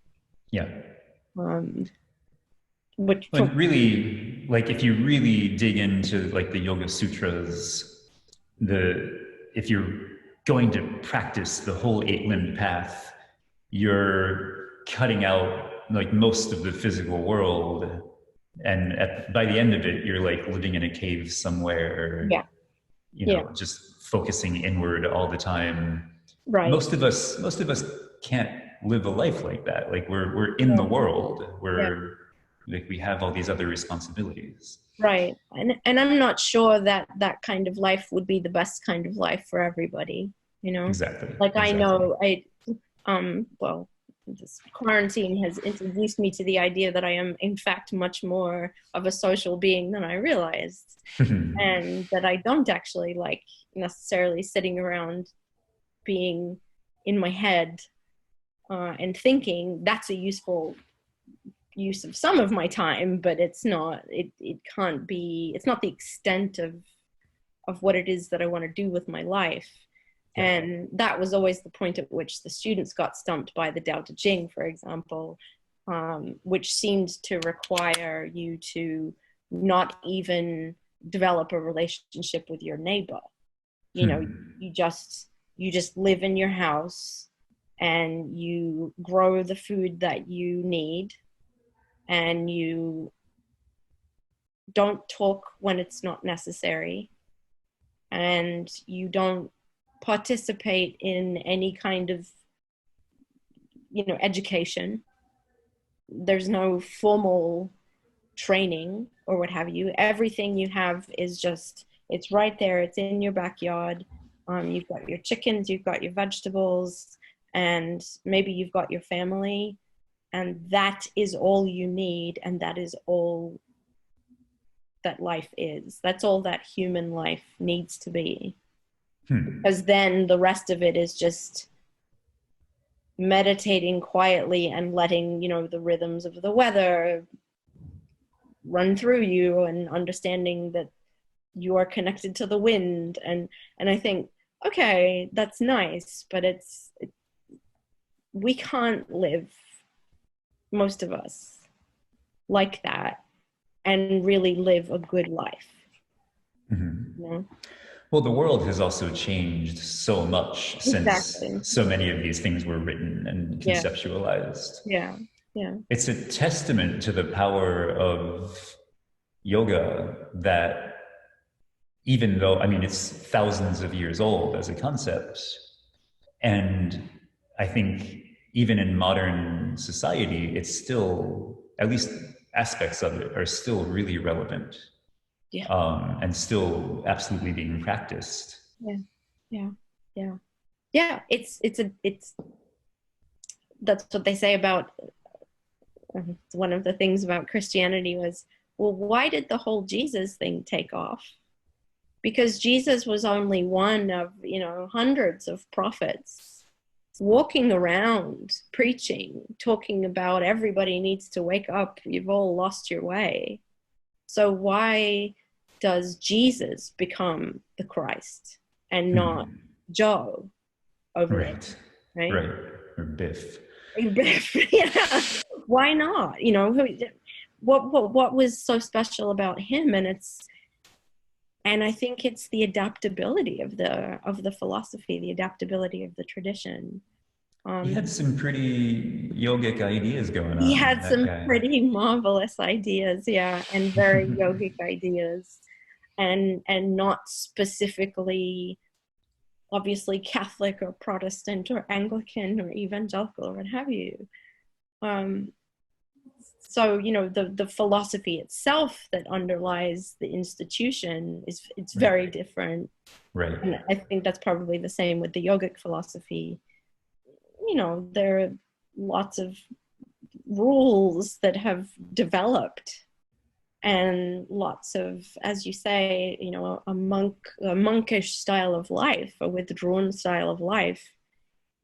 Yeah. Which really, like, if you really dig into like the Yoga Sutras, if you're going to practice the whole 8-limbed path, you're cutting out like most of the physical world And by the end of it, you're like living in a cave somewhere, Yeah. you Yeah. know, just focusing inward all the time. Right. Most of us can't live a life like that. Like we're in the world. Yeah. We have all these other responsibilities. Right. And I'm not sure that that kind of life would be the best kind of life for everybody, you know? Exactly. Like I Exactly. know well, this quarantine has introduced me to the idea that I am in fact much more of a social being than I realized. And that I don't actually like necessarily sitting around being in my head and thinking. That's a useful use of some of my time, but it's not, it can't be, it's not the extent of what it is that I want to do with my life. Yeah. And that was always the point at which the students got stumped by the Tao Te Ching, for example, which seemed to require you to not even develop a relationship with your neighbor. You know, you just live in your house and you grow the food that you need, and you don't talk when it's not necessary, and you don't participate in any kind of, you know, education. There's no formal training or what have you. Everything you have is just, it's right there, it's in your backyard. You've got your chickens, you've got your vegetables, and maybe you've got your family, and that is all you need, and that is all that life is. That's all that human life needs to be. Because then the rest of it is just meditating quietly and letting, you know, the rhythms of the weather run through you, and understanding that you are connected to the wind. And I think, okay, that's nice, but we can't live, most of us, like that and really live a good life. You know? Well, the world has also changed so much since Exactly. so many of these things were written and Yeah. conceptualized. Yeah. Yeah. It's a testament to the power of yoga that, even though, I mean, it's thousands of years old as a concept, and I think even in modern society, it's still, at least aspects of it are still really relevant. Yeah. And still absolutely being practiced. Yeah. Yeah. Yeah. Yeah. It's that's what they say about, one of the things about Christianity was, well, why did the whole Jesus thing take off? Because Jesus was only one of, you know, hundreds of prophets walking around preaching, talking about everybody needs to wake up, you've all lost your way. So why does Jesus become the Christ and not Joe over there? Right. Right. Or Biff. Yeah. Why not? You know, what was so special about him? And I think it's the adaptability of the philosophy, the adaptability of the tradition. He had some pretty yogic ideas going He on, had that some guy. pretty marvelous ideas, yeah, and very yogic ideas, and not specifically, obviously, Catholic or Protestant or Anglican or evangelical or what have you. So, you know, the philosophy itself that underlies the institution it's very different. Right. And I think that's probably the same with the yogic philosophy. You know, there are lots of rules that have developed, and lots of, as you say, you know, a monkish style of life, a withdrawn style of life,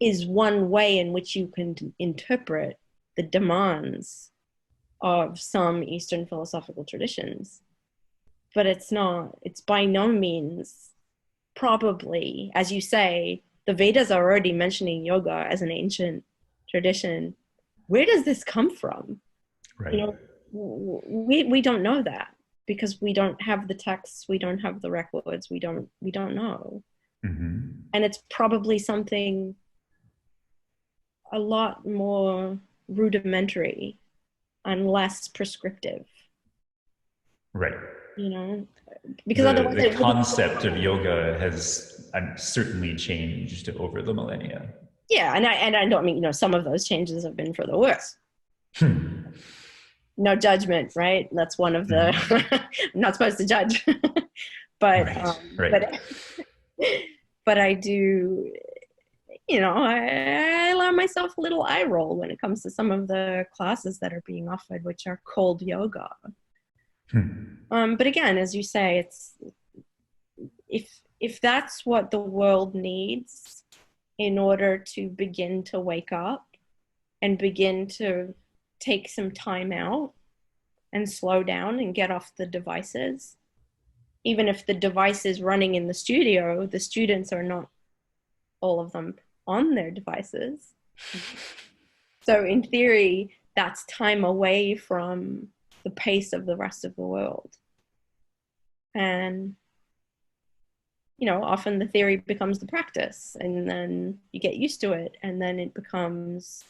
is one way in which you can interpret the demands of some Eastern philosophical traditions. But it's by no means, probably, as you say, the Vedas are already mentioning yoga as an ancient tradition. Where does this come from? Right. You know, we don't know that, because we don't have the texts, we don't have the records, we don't know. And it's probably something a lot more rudimentary and less prescriptive. Right. you know, because otherwise The it wouldn't. concept of yoga has certainly changed over the millennia. Yeah, and I don't mean, some of those changes have been for the worse. Hmm. No judgment, right? That's one of the Mhm. I'm not supposed to judge. but Right, right. but but I do, I allow myself a little eye roll when it comes to some of the classes that are being offered, which are cold yoga. Hmm. But again, as you say, it's if that's what the world needs in order to begin to wake up and begin to take some time out and slow down and get off the devices, even if the device is running in the studio, the students are not all of them on their devices. So in theory, that's time away from the pace of the rest of the world. And, often the theory becomes the practice, and then you get used to it, and then it becomes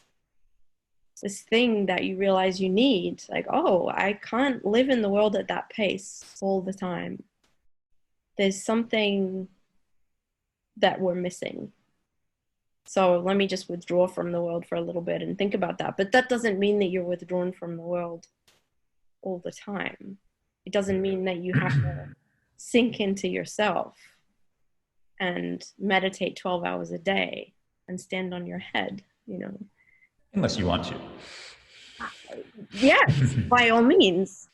this thing that you realize you need. Like, oh, I can't live in the world at that pace all the time. There's something that we're missing. So let me just withdraw from the world for a little bit and think about that. But that doesn't mean that you're withdrawn from the world all the time. It doesn't mean that you have to sink into yourself and meditate 12 hours a day and stand on your head, Unless you want to. Yes, by all means.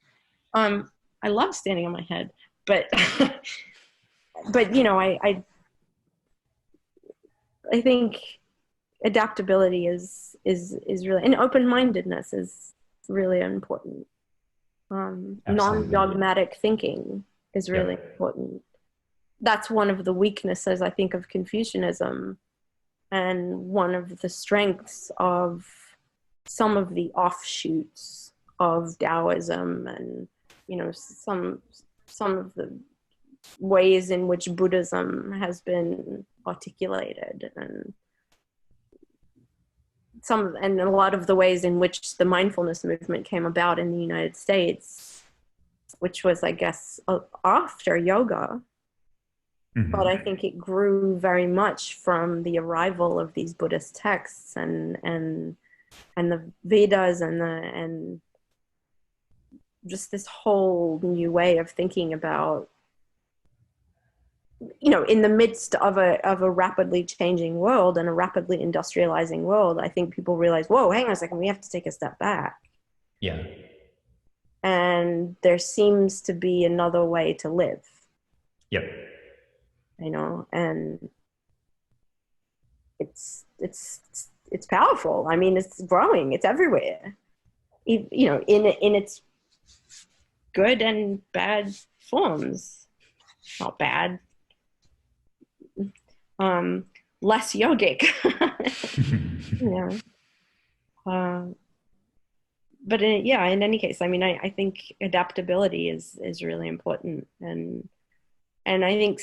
I love standing on my head, but but I think adaptability is really, and open-mindedness is really important. Non-dogmatic thinking is really important. That's one of the weaknesses, I think, of Confucianism, and one of the strengths of some of the offshoots of Taoism, and some of the ways in which Buddhism has been articulated, and a lot of the ways in which the mindfulness movement came about in the United States, which was, I guess, after yoga. Mm-hmm. But I think it grew very much from the arrival of these Buddhist texts and the Vedas and just this whole new way of thinking about, in the midst of a rapidly changing world and a rapidly industrializing world. I think people realize, whoa, hang on a second, we have to take a step back. Yeah. And there seems to be another way to live. Yep. And it's powerful. I mean, it's growing. It's everywhere. In its good and bad forms. Not bad. Less yogic. But in any case, I mean, I think adaptability is really important, and I think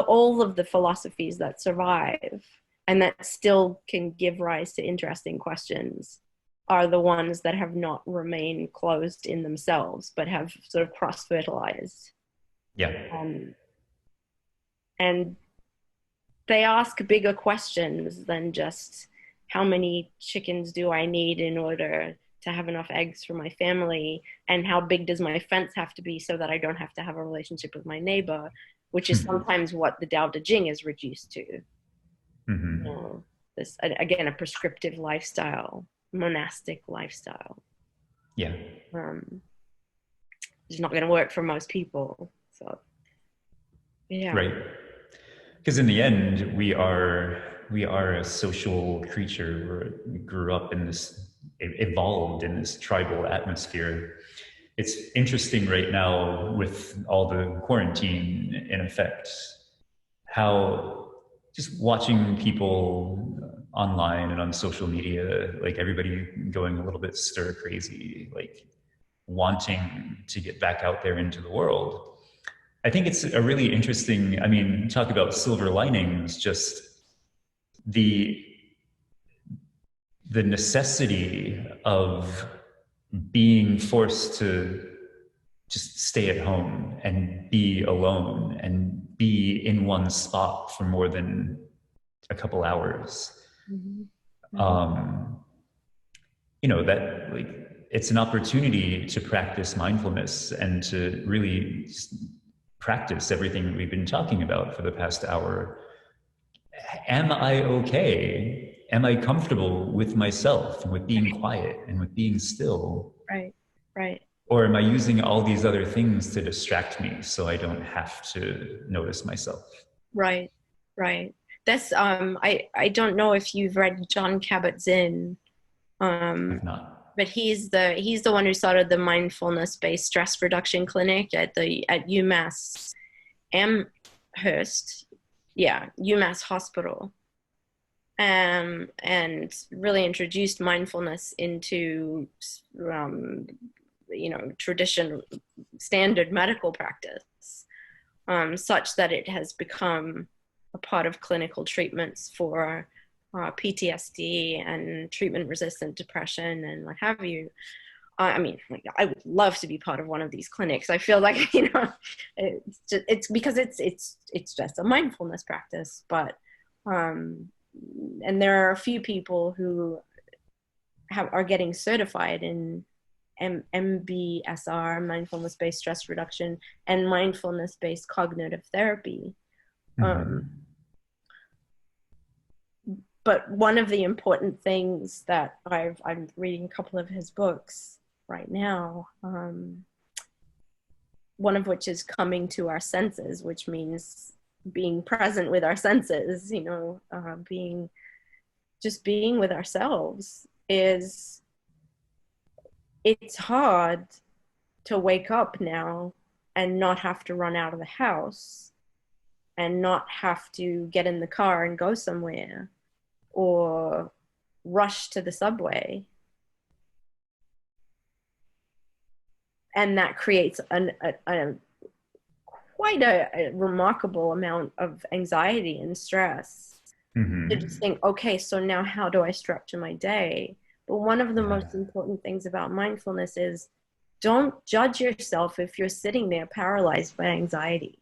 all of the philosophies that survive and that still can give rise to interesting questions are the ones that have not remained closed in themselves, but have sort of cross-fertilized. Yeah. And they ask bigger questions than just how many chickens do I need in order to have enough eggs for my family, and how big does my fence have to be so that I don't have to have a relationship with my neighbor, which is sometimes what the Tao Te Ching is reduced to. Mm-hmm. This, again, a prescriptive lifestyle, monastic lifestyle. Yeah. It's not going to work for most people. So, yeah. Right. Because in the end, we are a social creature. We grew up in this, evolved in this tribal atmosphere. It's interesting right now with all the quarantine in effect, how just watching people online and on social media, like everybody going a little bit stir crazy, like wanting to get back out there into the world. I think it's a really interesting, I mean, talk about silver linings, just the necessity of being forced to just stay at home and be alone and be in one spot for more than a couple hours. You know, that like it's an opportunity to practice mindfulness and to really practice everything we've been talking about for the past hour. Am I okay? Am I comfortable with myself and with being quiet and with being still? Right, right. Or am I using all these other things to distract me so I don't have to notice myself? Right, right. That's I don't know if you've read Jon Kabat-Zinn, I've not. but he's the one who started the mindfulness-based stress reduction clinic at UMass Amherst, yeah, UMass Hospital, and really introduced mindfulness into you know, traditional standard medical practice, such that it has become a part of clinical treatments for PTSD and treatment-resistant depression and what have you. I mean, like, I would love to be part of one of these clinics. I feel like, you know, it's because it's just a mindfulness practice. But and there are a few people who are getting certified in MBSR, mindfulness-based stress reduction, and mindfulness-based cognitive therapy. But one of the important things that I'm reading a couple of his books right now, one of which is Coming to Our Senses, which means being present with our senses, you know, being with ourselves. It's hard to wake up now and not have to run out of the house and not have to get in the car and go somewhere or rush to the subway. And that creates quite a remarkable amount of anxiety and stress. To just think, okay, so now how do I structure my day? But one of the most important things about mindfulness is don't judge yourself if you're sitting there paralyzed by anxiety.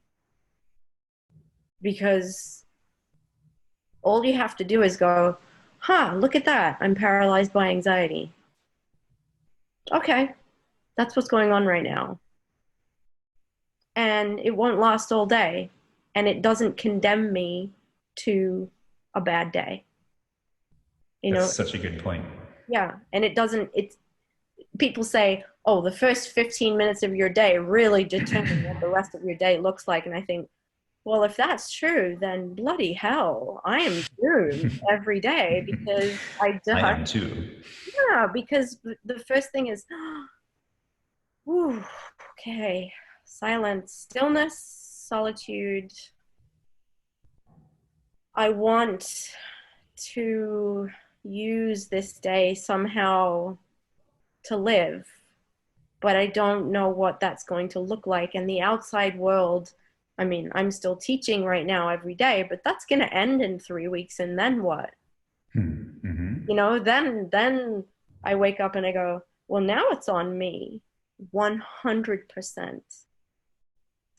Because all you have to do is go, look at that. I'm paralyzed by anxiety. Okay, that's what's going on right now. And it won't last all day. And it doesn't condemn me to a bad day. You know, that's such a good point. Yeah, and people say, oh, the first 15 minutes of your day really determine what the rest of your day looks like. And I think, well, if that's true, then bloody hell, I am doomed every day because I am too. Yeah, because the first thing is, okay, silence, stillness, solitude. I want to use this day somehow to live, but I don't know what that's going to look like. And the outside world, I mean, I'm still teaching right now every day, but that's going to end in 3 weeks. And then what? You know, then I wake up and I go, well, now it's on me 100%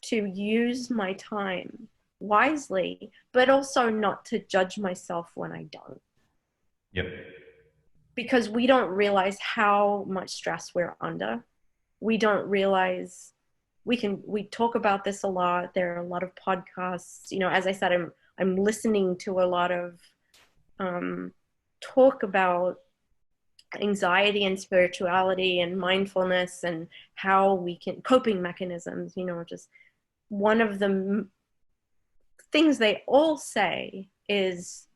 to use my time wisely, but also not to judge myself when I don't. Yep. Because we don't realize how much stress we're under. We don't realize we talk about this a lot. There are a lot of podcasts, you know, as I said, I'm listening to a lot of talk about anxiety and spirituality and mindfulness and how we can coping mechanisms, you know, just one of the things they all say is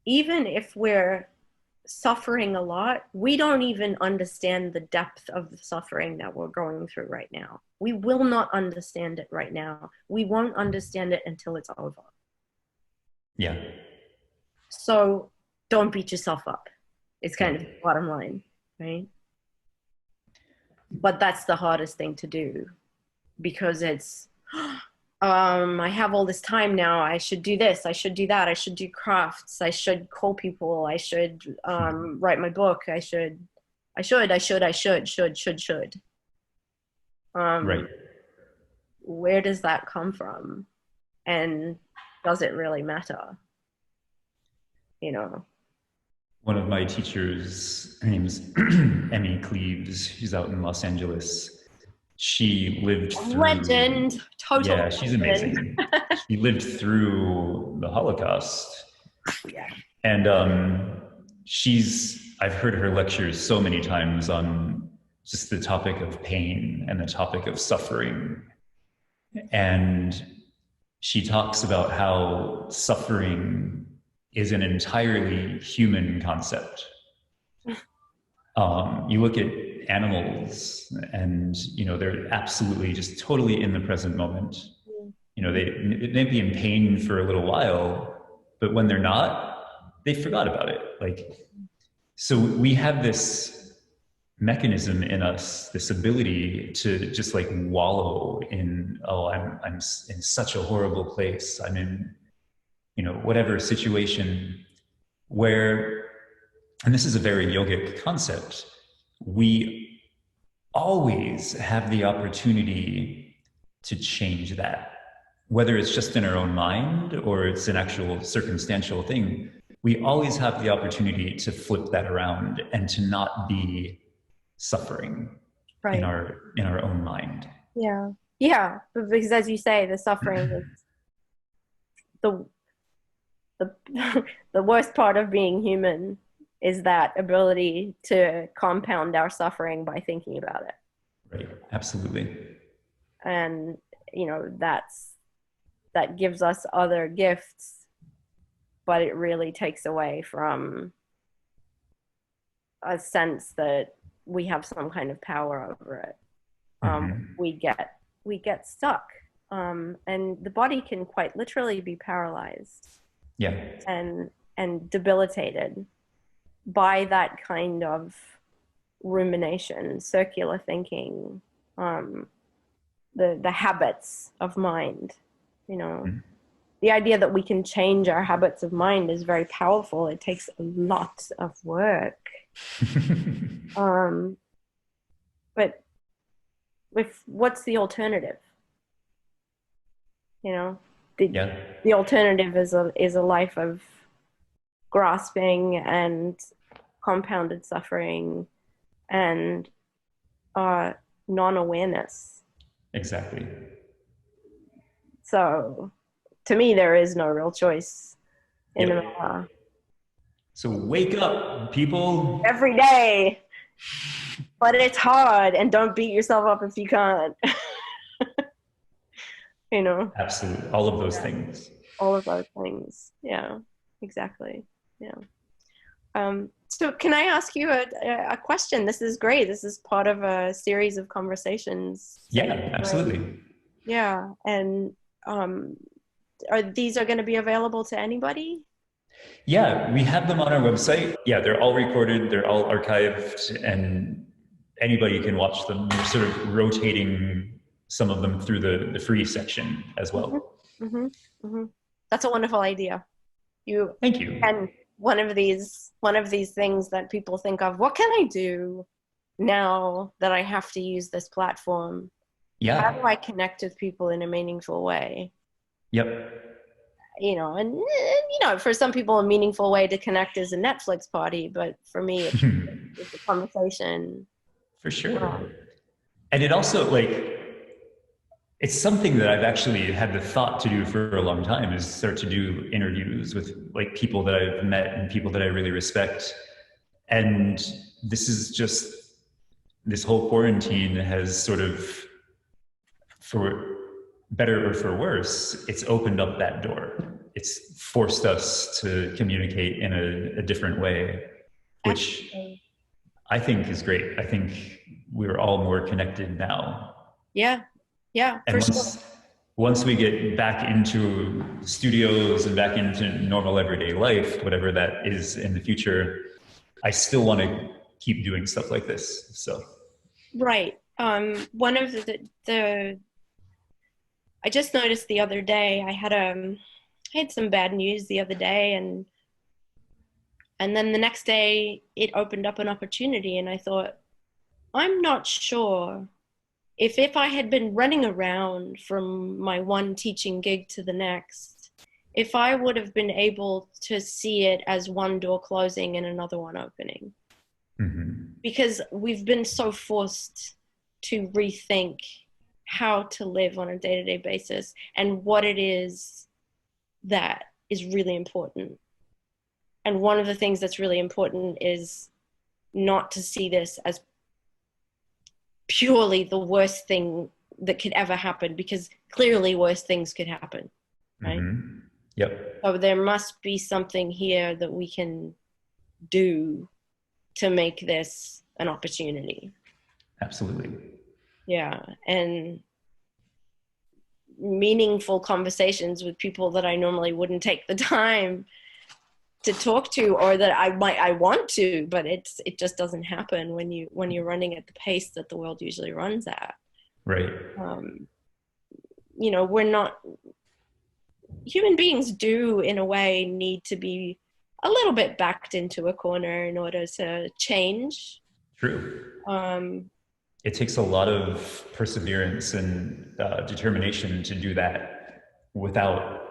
even if we're suffering a lot, we don't even understand the depth of the suffering that we're going through right now. We will not understand it right now. We won't understand it until it's over. Yeah. So don't beat yourself up. It's kind of the bottom line, right? But that's the hardest thing to do because it's, I have all this time now. I should do this. I should do that. I should do crafts. I should call people. I should write my book. I should. Right. Where does that come from? And does it really matter? You know? One of my teachers, her name's Emmy Cleaves. She's out in Los Angeles. She lived through, Legend, total yeah, she's legend. amazing. She lived through the Holocaust. Yeah. And I've heard her lectures so many times on just the topic of pain and the topic of suffering. And she talks about how suffering is an entirely human concept. You look at animals and, they're absolutely just totally in the present moment. They may be in pain for a little while, but when they're not, they forgot about it. So we have this mechanism in us, this ability to just wallow in, I'm in such a horrible place. I'm in, whatever situation where, and this is a very yogic concept, we always have the opportunity to change that. Whether it's just in our own mind or it's an actual circumstantial thing, we always have the opportunity to flip that around and to not be suffering in our own mind. Yeah. Yeah. Because as you say, the suffering is the the worst part of being human is that ability to compound our suffering by thinking about it. Right. Absolutely. And that gives us other gifts, but it really takes away from a sense that we have some kind of power over it. We get stuck, and the body can quite literally be paralyzed, yeah, and debilitated by that kind of rumination, circular thinking, the habits of mind. The idea that we can change our habits of mind is very powerful. It takes a lot of work. But what's the alternative? The alternative is a life of grasping and compounded suffering and non-awareness. Exactly. So to me, there is no real choice in the matter. So wake up, people. Every day. But it's hard, and don't beat yourself up if you can't. Absolutely. All of those things. All of those things. Yeah, exactly. Yeah. So can I ask you a question? This is great. This is part of a series of conversations. Yeah, absolutely. Yeah. And these are going to be available to anybody? Yeah, we have them on our website. Yeah, they're all recorded, they're all archived, and anybody can watch them. We're sort of rotating some of them through the free section as well. Mm-hmm. Mm-hmm. That's a wonderful idea. Thank you. And one of these things that people think of, what can I do now that I have to use this platform? Yeah. How do I connect with people in a meaningful way? Yep. For some people, a meaningful way to connect is a Netflix party, but for me, it's a conversation. For sure. And it also, it's something that I've actually had the thought to do for a long time, is start to do interviews with people that I've met and people that I really respect. And this whole quarantine has sort of, for better or for worse, it's opened up that door. It's forced us to communicate in a different way, which I think is great. I think we're all more connected now. Yeah. Yeah. And once we get back into studios and back into normal everyday life, whatever that is in the future, I still want to keep doing stuff like this. So. Right. One of the I just noticed the other day, I had some bad news the other day, and then the next day it opened up an opportunity, and I thought, I'm not sure if I had been running around from my one teaching gig to the next, if I would have been able to see it as one door closing and another one opening. Because we've been so forced to rethink how to live on a day-to-day basis and what it is that is really important. And one of the things that's really important is not to see this as purely the worst thing that could ever happen, because clearly worse things could happen, right? Yep. So there must be something here that we can do to make this an opportunity. Absolutely. Yeah. And meaningful conversations with people that I normally wouldn't take the time to talk to, or that I want to, but it just doesn't happen when you're running at the pace that the world usually runs at. Right. You know, human beings do in a way need to be a little bit backed into a corner in order to change. True. It takes a lot of perseverance and determination to do that without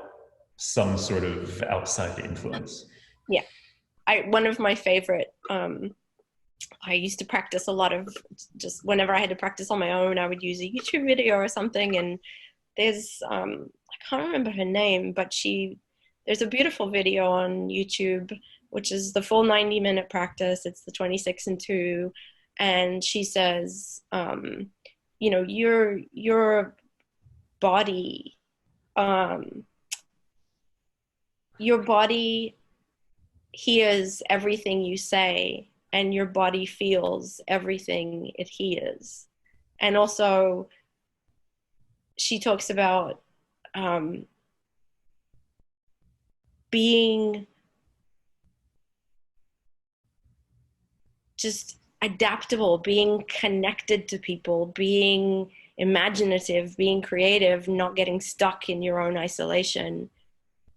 some sort of outside influence. Yeah. One of my favorite, I used to practice a lot of, just whenever I had to practice on my own, I would use a YouTube video or something. And there's, I can't remember her name, but there's a beautiful video on YouTube, which is the full 90-minute practice. It's the 26 and 2. And she says, you know, your body hears everything you say, and your body feels everything it hears. And also, she talks about being just adaptable, being connected to people, being imaginative, being creative, not getting stuck in your own isolation,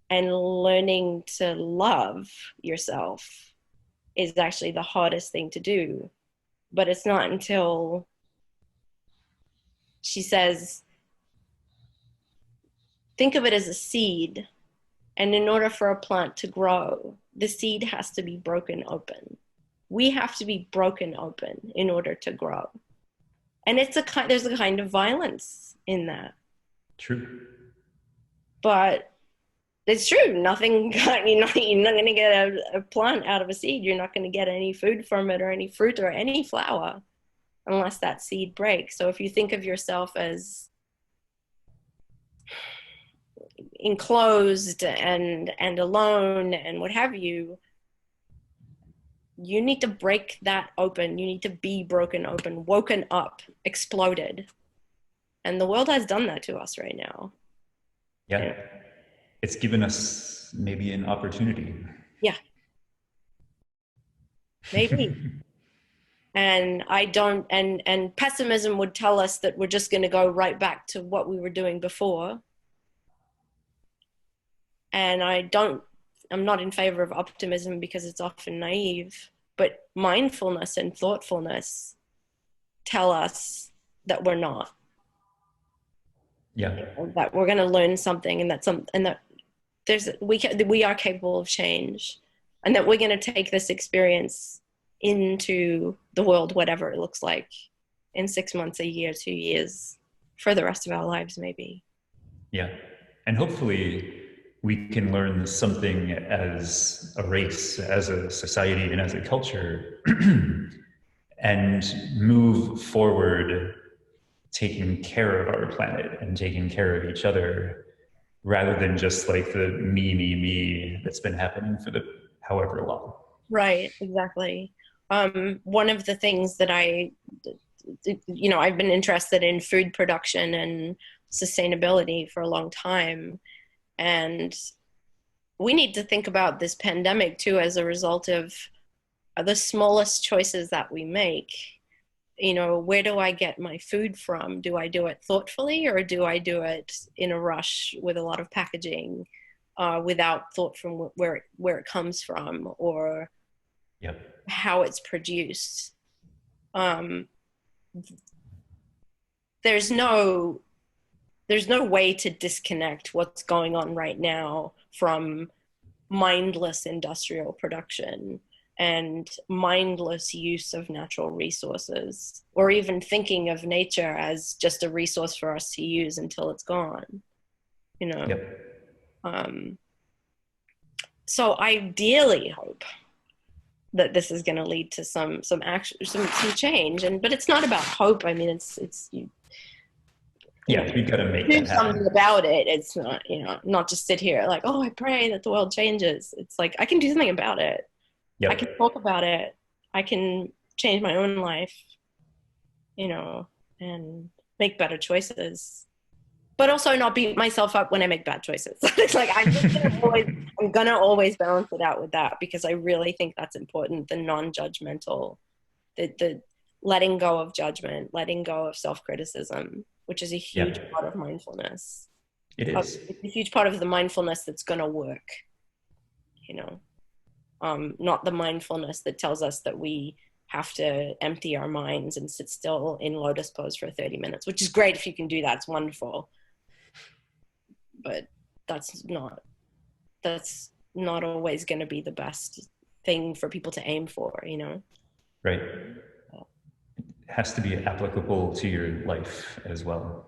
and learning to love yourself is actually the hardest thing to do. But it's not until, she says, think of it as a seed. And in order for a plant to grow, the seed has to be broken open. We have to be broken open in order to grow. And there's a kind of violence in that. True. But it's true. You're not going to get a plant out of a seed. You're not going to get any food from it, or any fruit or any flower, unless that seed breaks. So if you think of yourself as enclosed and alone and what have you, you need to break that open. You need to be broken open, woken up, exploded. And the world has done that to us right now. Yeah. It's given us maybe an opportunity. Yeah. Maybe. And and pessimism would tell us that we're just going to go right back to what we were doing before. And I'm not in favor of optimism because it's often naive, but mindfulness and thoughtfulness tell us that we're not. Yeah. That we're going to learn something, and that we are capable of change, and that we're going to take this experience into the world, whatever it looks like, in 6 months, a year, 2 years, for the rest of our lives, maybe. Yeah. And hopefully we can learn something as a race, as a society, and as a culture, and move forward taking care of our planet and taking care of each other, rather than just like the me that's been happening for the however long. Right, exactly. One of the things that I've been interested in food production and sustainability for a long time. And we need to think about this pandemic too as a result of the smallest choices that we make. You know, where do I get my food from? Do I do it thoughtfully, or do I do it in a rush with a lot of packaging, without thought from where it comes from, or how it's produced? there's no way to disconnect what's going on right now from mindless industrial production and mindless use of natural resources, or even thinking of nature as just a resource for us to use until it's gone, you know. Yep. So ideally hope that this is going to lead to some action, some change. But it's not about hope. I mean, it's we've got to make do that happen. something about it. It's not, not just sit here like, oh, I pray that the world changes. It's like, I can do something about it. Yep. I can talk about it. I can change my own life, and make better choices, but also not beat myself up when I make bad choices. It's like, I'm gonna always balance it out with that, because I really think that's important. The non-judgmental, the letting go of judgment, letting go of self-criticism, which is a huge part of mindfulness. It is. It's a huge part of the mindfulness that's gonna work, not the mindfulness that tells us that we have to empty our minds and sit still in lotus pose for 30 minutes, which is great if you can do that. It's wonderful. But that's not always going to be the best thing for people to aim for, Right. It has to be applicable to your life as well.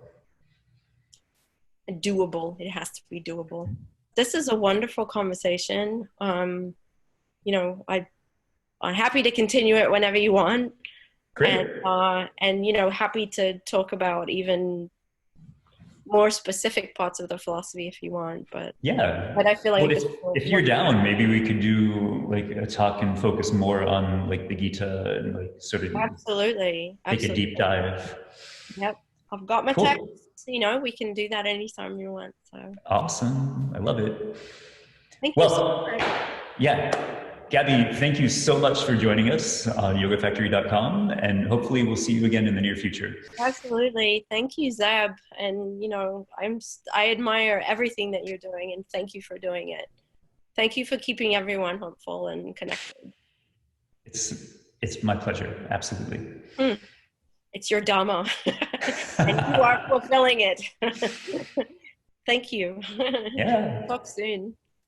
Doable. It has to be doable. This is a wonderful conversation. I'm happy to continue it whenever you want. Great. And happy to talk about even more specific parts of the philosophy if you want, but I feel like if you're down, maybe we could do like a talk and focus more on like the Gita and like sort of absolutely take a deep dive. Yep, I've got my texts. We can do that anytime you want. So awesome, I love it. Thank you so much. Gabby, thank you so much for joining us on yogafactory.com, and hopefully we'll see you again in the near future. Absolutely. Thank you, Zeb. And, I admire everything that you're doing, and thank you for doing it. Thank you for keeping everyone hopeful and connected. It's my pleasure. Absolutely. It's your Dharma, and you are fulfilling it. Thank you. Yeah. Talk soon.